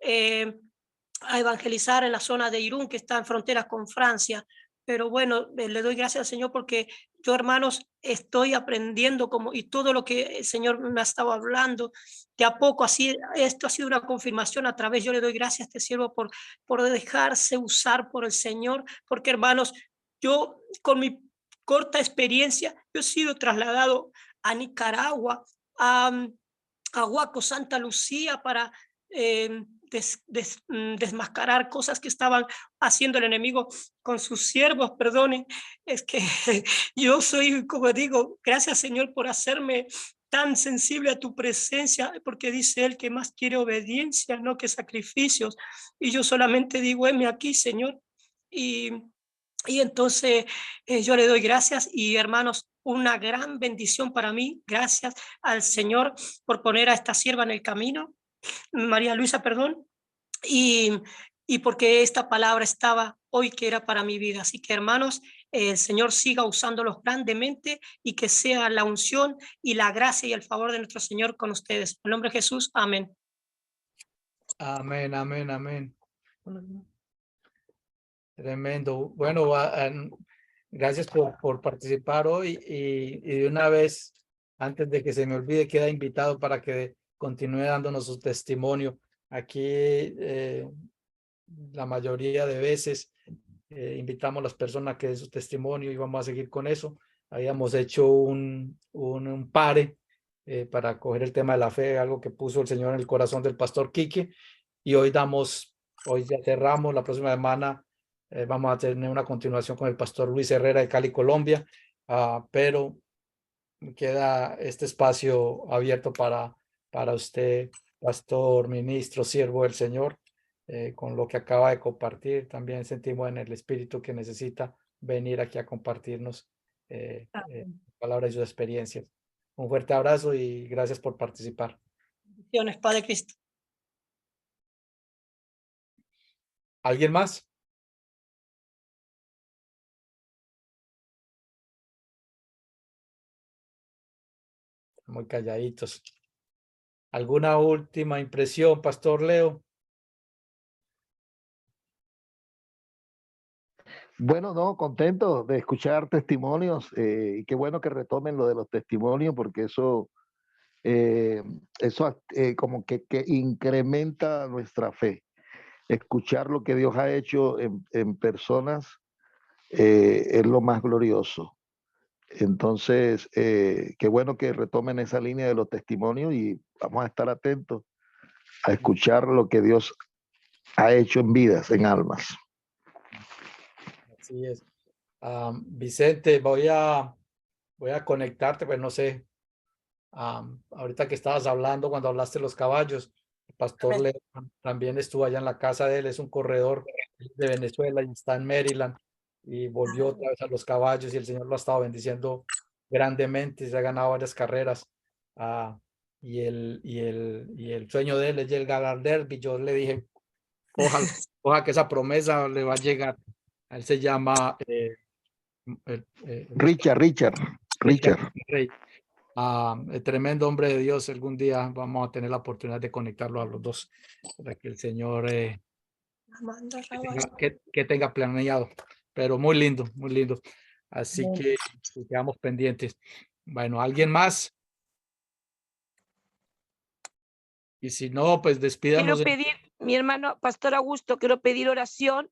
a evangelizar en la zona de Irún, que está en frontera con Francia. Pero bueno, le doy gracias al Señor porque yo, hermanos, estoy aprendiendo y todo lo que el Señor me ha estado hablando, de a poco, así, esto ha sido una confirmación a través, yo le doy gracias a este siervo por dejarse usar por el Señor, porque hermanos, yo con mi corta experiencia, yo he sido trasladado a Nicaragua, a Huaco, Santa Lucía, para desmascarar cosas que estaban haciendo el enemigo con sus siervos. Perdonen, es que yo soy, como digo, gracias Señor por hacerme tan sensible a tu presencia, porque dice él que más quiere obediencia, no que sacrificios. Y yo solamente digo, heme aquí, Señor. Y entonces yo le doy gracias y hermanos, una gran bendición para mí. Gracias al Señor por poner a esta sierva en el camino, María Luisa, perdón, y, y porque esta palabra estaba hoy que era para mi vida. Así que hermanos, el Señor siga usándolos grandemente y que sea la unción y la gracia y el favor de nuestro Señor con ustedes. En el nombre de Jesús, amén. Amén, amén, amén. Tremendo. Bueno, gracias por participar hoy y de una vez antes de que se me olvide, queda invitado para que continúe dándonos su testimonio. Aquí la mayoría de veces invitamos a las personas a que den su testimonio y vamos a seguir con eso. Habíamos hecho un pare para coger el tema de la fe, algo que puso el Señor en el corazón del pastor Quique, y hoy ya cerramos. La próxima semana vamos a tener una continuación con el pastor Luis Herrera de Cali, Colombia, pero queda este espacio abierto para usted, pastor, ministro, siervo del Señor. Con lo que acaba de compartir, también sentimos en el espíritu que necesita venir aquí a compartirnos palabras y sus experiencias. Un fuerte abrazo y gracias por participar. Bendiciones, Padre Cristo. ¿Alguien más? Muy calladitos. ¿Alguna última impresión, Pastor Leo? Bueno, no, contento de escuchar testimonios y qué bueno que retomen lo de los testimonios porque eso como que incrementa nuestra fe. Escuchar lo que Dios ha hecho en personas es lo más glorioso. Entonces, qué bueno que retomen esa línea de los testimonios y vamos a estar atentos a escuchar lo que Dios ha hecho en vidas, en almas. Así es. Vicente, voy a conectarte, pues no sé, ahorita que estabas hablando, cuando hablaste de los caballos, el pastor Leo también estuvo allá en la casa de él, es un corredor de Venezuela y está en Maryland y volvió otra vez a los caballos y el Señor lo ha estado bendiciendo grandemente, se ha ganado varias carreras. Y el sueño de él es llegar al derby. Yo le dije, ojalá que esa promesa le va a llegar. A él se llama Richard. Rey. El tremendo hombre de Dios. Algún día vamos a tener la oportunidad de conectarlo a los dos para que el Señor que tenga planeado. Pero muy lindo, muy lindo. Así que quedamos pendientes. Bueno, ¿alguien más? Y si no, pues despídanos. Quiero pedir, mi hermano Pastor Augusto, quiero pedir oración.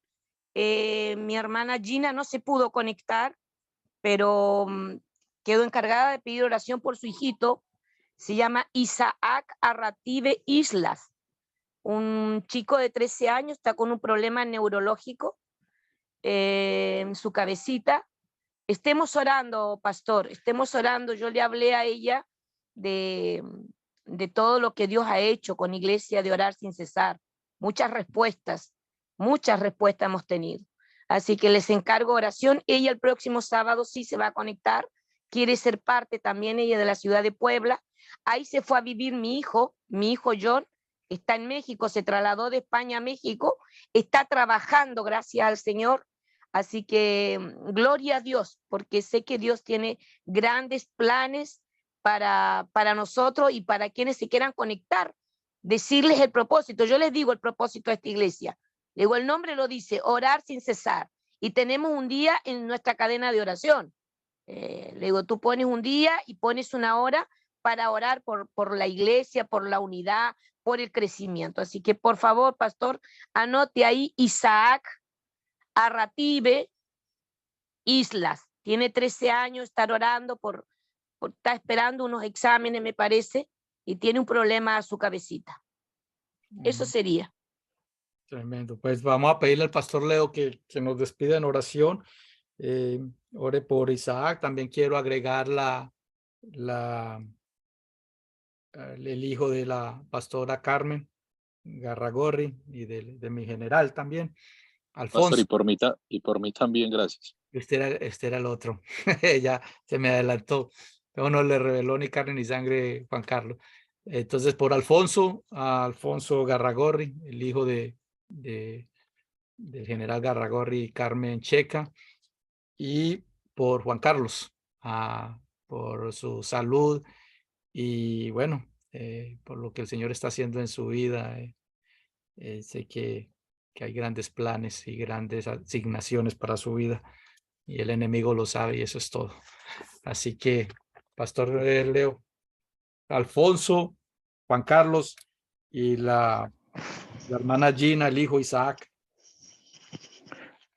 Mi hermana Gina no se pudo conectar, pero quedó encargada de pedir oración por su hijito. Se llama Isaac Arrative Islas. Un chico de 13 años, está con un problema neurológico en su cabecita. Estemos orando, pastor, estemos orando. Yo le hablé a ella de todo lo que Dios ha hecho con Iglesia de Orar Sin Cesar. Muchas respuestas hemos tenido. Así que les encargo oración. Ella el próximo sábado sí se va a conectar. Quiere ser parte también ella de la ciudad de Puebla. Ahí se fue a vivir mi hijo John. Está en México, se trasladó de España a México. Está trabajando, gracias al Señor. Así que gloria a Dios, porque sé que Dios tiene grandes planes para nosotros y para quienes se quieran conectar. Decirles el propósito. Yo les digo el propósito a esta iglesia. Le digo, el nombre lo dice, orar sin cesar. Y tenemos un día en nuestra cadena de oración. Le digo, tú pones un día y pones una hora para orar por la iglesia, por la unidad, por el crecimiento. Así que, por favor, pastor, anote ahí Isaac Arrative Islas. Tiene 13 años, está orando está esperando unos exámenes, me parece, y tiene un problema a su cabecita. Eso sería. Tremendo. Pues vamos a pedirle al pastor Leo que nos despida en oración. Ore por Isaac. También quiero agregar el hijo de la pastora Carmen Garragorri y de mi general también, Alfonso. Pastor, y por mí también, gracias. Este era el otro. Ya se me adelantó. Pero no le reveló ni carne ni sangre Juan Carlos. Entonces, por Alfonso Garragorri, el hijo del general Garragorri y Carmen Checa, y por Juan Carlos, por su salud y bueno, por lo que el Señor está haciendo en su vida. Sé que hay grandes planes y grandes asignaciones para su vida y el enemigo lo sabe y eso es todo. Así que Pastor Leo, Alfonso, Juan Carlos y la hermana Gina, el hijo Isaac.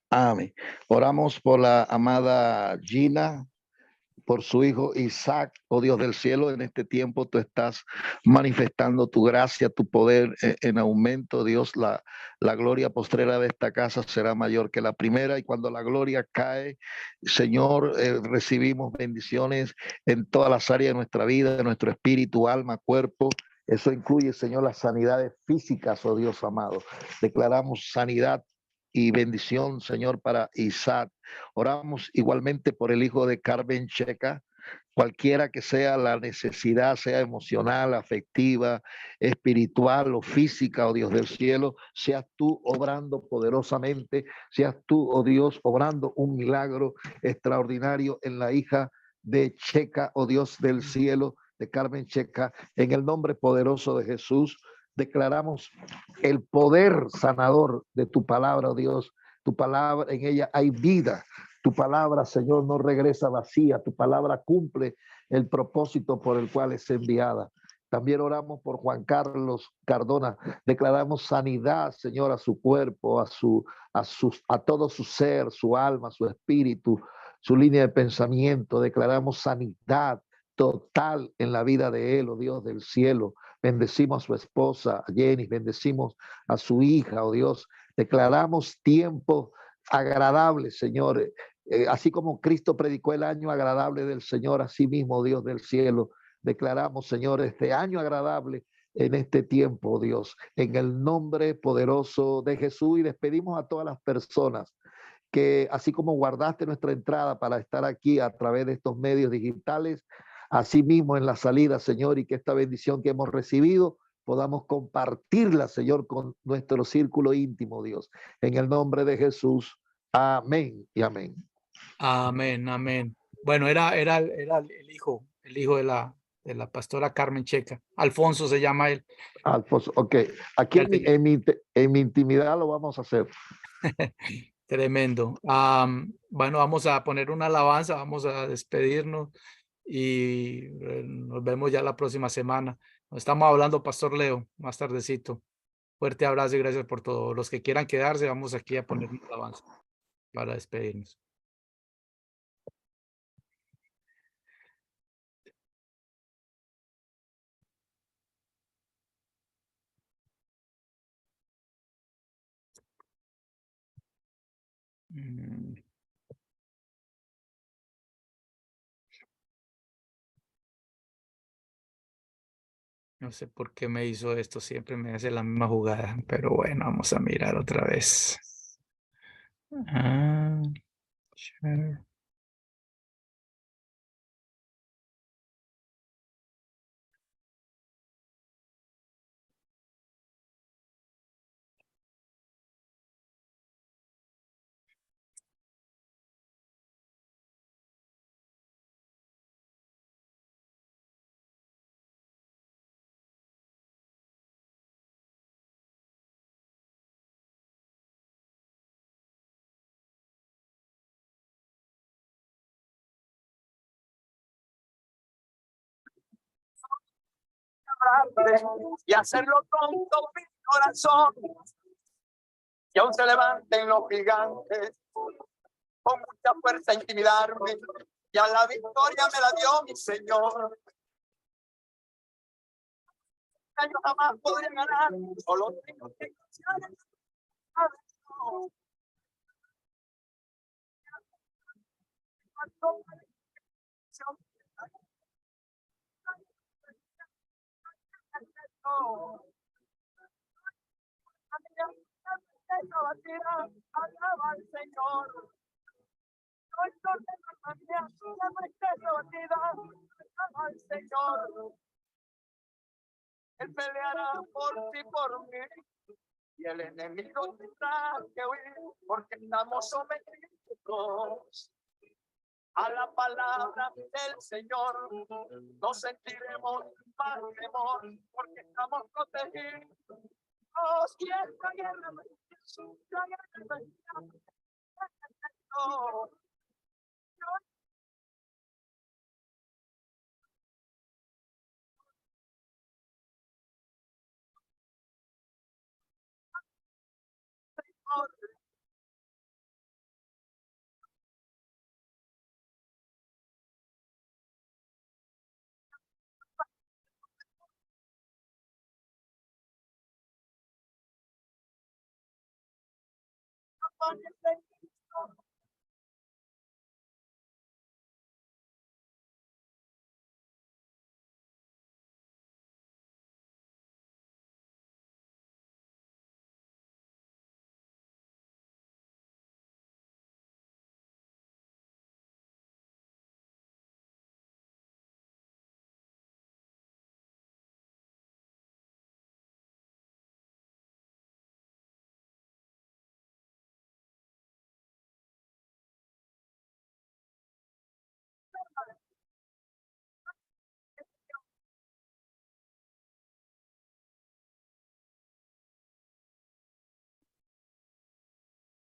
Amén. Oramos por la amada Gina, por su hijo Isaac. Oh Dios del cielo, en este tiempo tú estás manifestando tu gracia, tu poder en aumento. Dios, la gloria postrera de esta casa será mayor que la primera, y cuando la gloria cae, Señor, recibimos bendiciones en todas las áreas de nuestra vida, de nuestro espíritu, alma, cuerpo. Eso incluye, Señor, las sanidades físicas, oh Dios amado. Declaramos sanidad y bendición, Señor, para Isaac. Oramos igualmente por el hijo de Carmen Checa, cualquiera que sea la necesidad, sea emocional, afectiva, espiritual o física, oh Dios del cielo, seas tú obrando poderosamente, seas tú, oh Dios, obrando un milagro extraordinario en la hija de Checa, oh Dios del cielo, de Carmen Checa, en el nombre poderoso de Jesús. Declaramos el poder sanador de tu palabra, oh Dios. Tu palabra, en ella hay vida. Tu palabra, Señor, no regresa vacía. Tu palabra cumple el propósito por el cual es enviada. También oramos por Juan Carlos Cardona. Declaramos sanidad, Señor, a su cuerpo, a todo su ser, su alma, su espíritu, su línea de pensamiento. Declaramos sanidad total en la vida de él, oh Dios del cielo. Bendecimos a su esposa, a Jenny, bendecimos a su hija, oh Dios. Declaramos tiempo agradable, Señor. Así como Cristo predicó el año agradable del Señor, así mismo, Dios del cielo, declaramos, Señor, este año agradable en este tiempo, Dios, en el nombre poderoso de Jesús. Y despedimos a todas las personas que, así como guardaste nuestra entrada para estar aquí a través de estos medios digitales, así mismo en la salida, Señor, y que esta bendición que hemos recibido podamos compartirla, Señor, con nuestro círculo íntimo, Dios. En el nombre de Jesús. Amén y amén. Amén, amén. Bueno, era el hijo de la pastora Carmen Checa. Alfonso se llama él. Alfonso, ok. Aquí en mi intimidad lo vamos a hacer. Tremendo. Bueno, vamos a poner una alabanza, vamos a despedirnos y nos vemos ya la próxima semana. Nos estamos hablando, Pastor Leo, más tardecito. Fuerte abrazo y gracias por todo. Los que quieran quedarse, vamos aquí a poner una alabanza para despedirnos. No sé por qué me hizo esto, siempre me hace la misma jugada, pero bueno, vamos a mirar otra vez. Share. Y hacerlo con todo mi corazón. Y aún se levanten los gigantes con mucha fuerza a intimidarme. Y a la victoria me la dio mi Señor. Yo jamás podré ganar. Solo tengo que confiar. Alaba al Señor. Alaba al Señor. Él peleará por ti, por mí. Y el enemigo tendrá que huir, porque estamos sometidos a la palabra del Señor. No sentiremos más temor, porque estamos protegidos. Y esta guerra permanece en Cristo.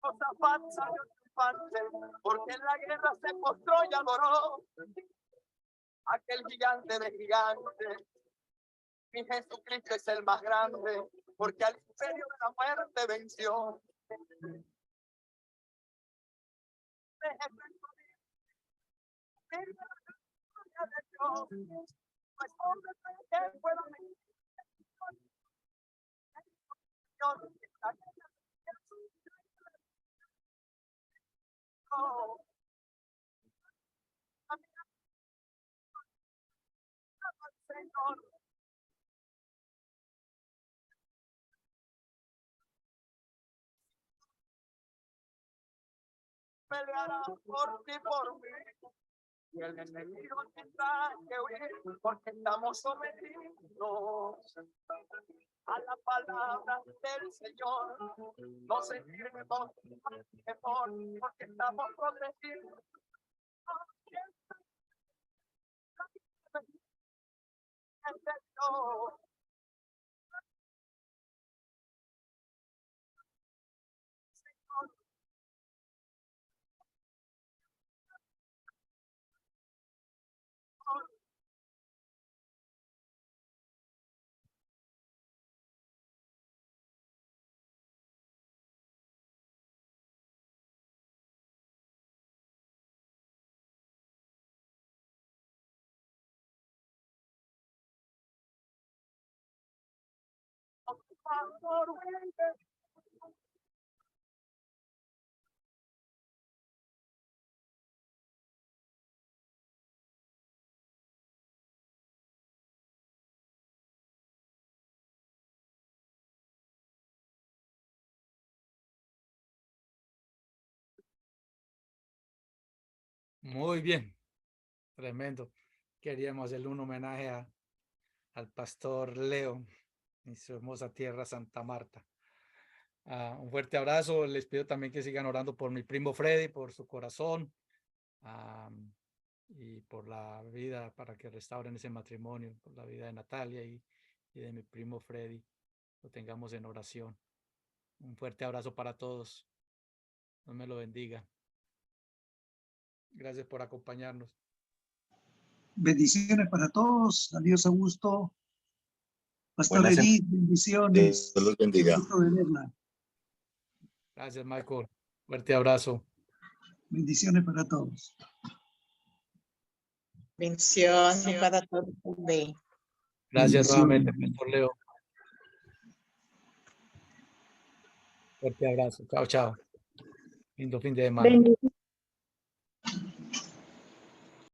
Josafat salió triunfante, porque en la guerra se postró y adoró aquel gigante de gigantes. Mi Jesucristo es el más grande, porque al imperio de la muerte venció. Pues hombre que pueda venir. Señor, peleará por ti, por mí. Y el enemigo tendrá que huir, porque estamos sometidos a la palabra del Señor. No sentiremos temor, porque estamos protegidos. El Señor. Pastor, Muy bien, tremendo. Queríamos hacerle un homenaje al pastor Leo en su hermosa tierra Santa Marta. Un fuerte abrazo. Les pido también que sigan orando por mi primo Freddy, por su corazón y por la vida, para que restauren ese matrimonio, por la vida de Natalia y de mi primo Freddy. Lo tengamos en oración. Un fuerte abrazo para todos. Dios me lo bendiga. Gracias por acompañarnos. Bendiciones para todos. Adiós, Augusto. Pastor Buenas Edith, bendiciones. Dios los bendiga. Gusto de verla. Gracias, Michael. Fuerte abrazo. Bendiciones para todos. Bendiciones para todos também. Gracias Bendiciones. nuevamente, Pastor Leo. Fuerte abrazo. Chao, chao. Lindo fin de semana. Bendiciones.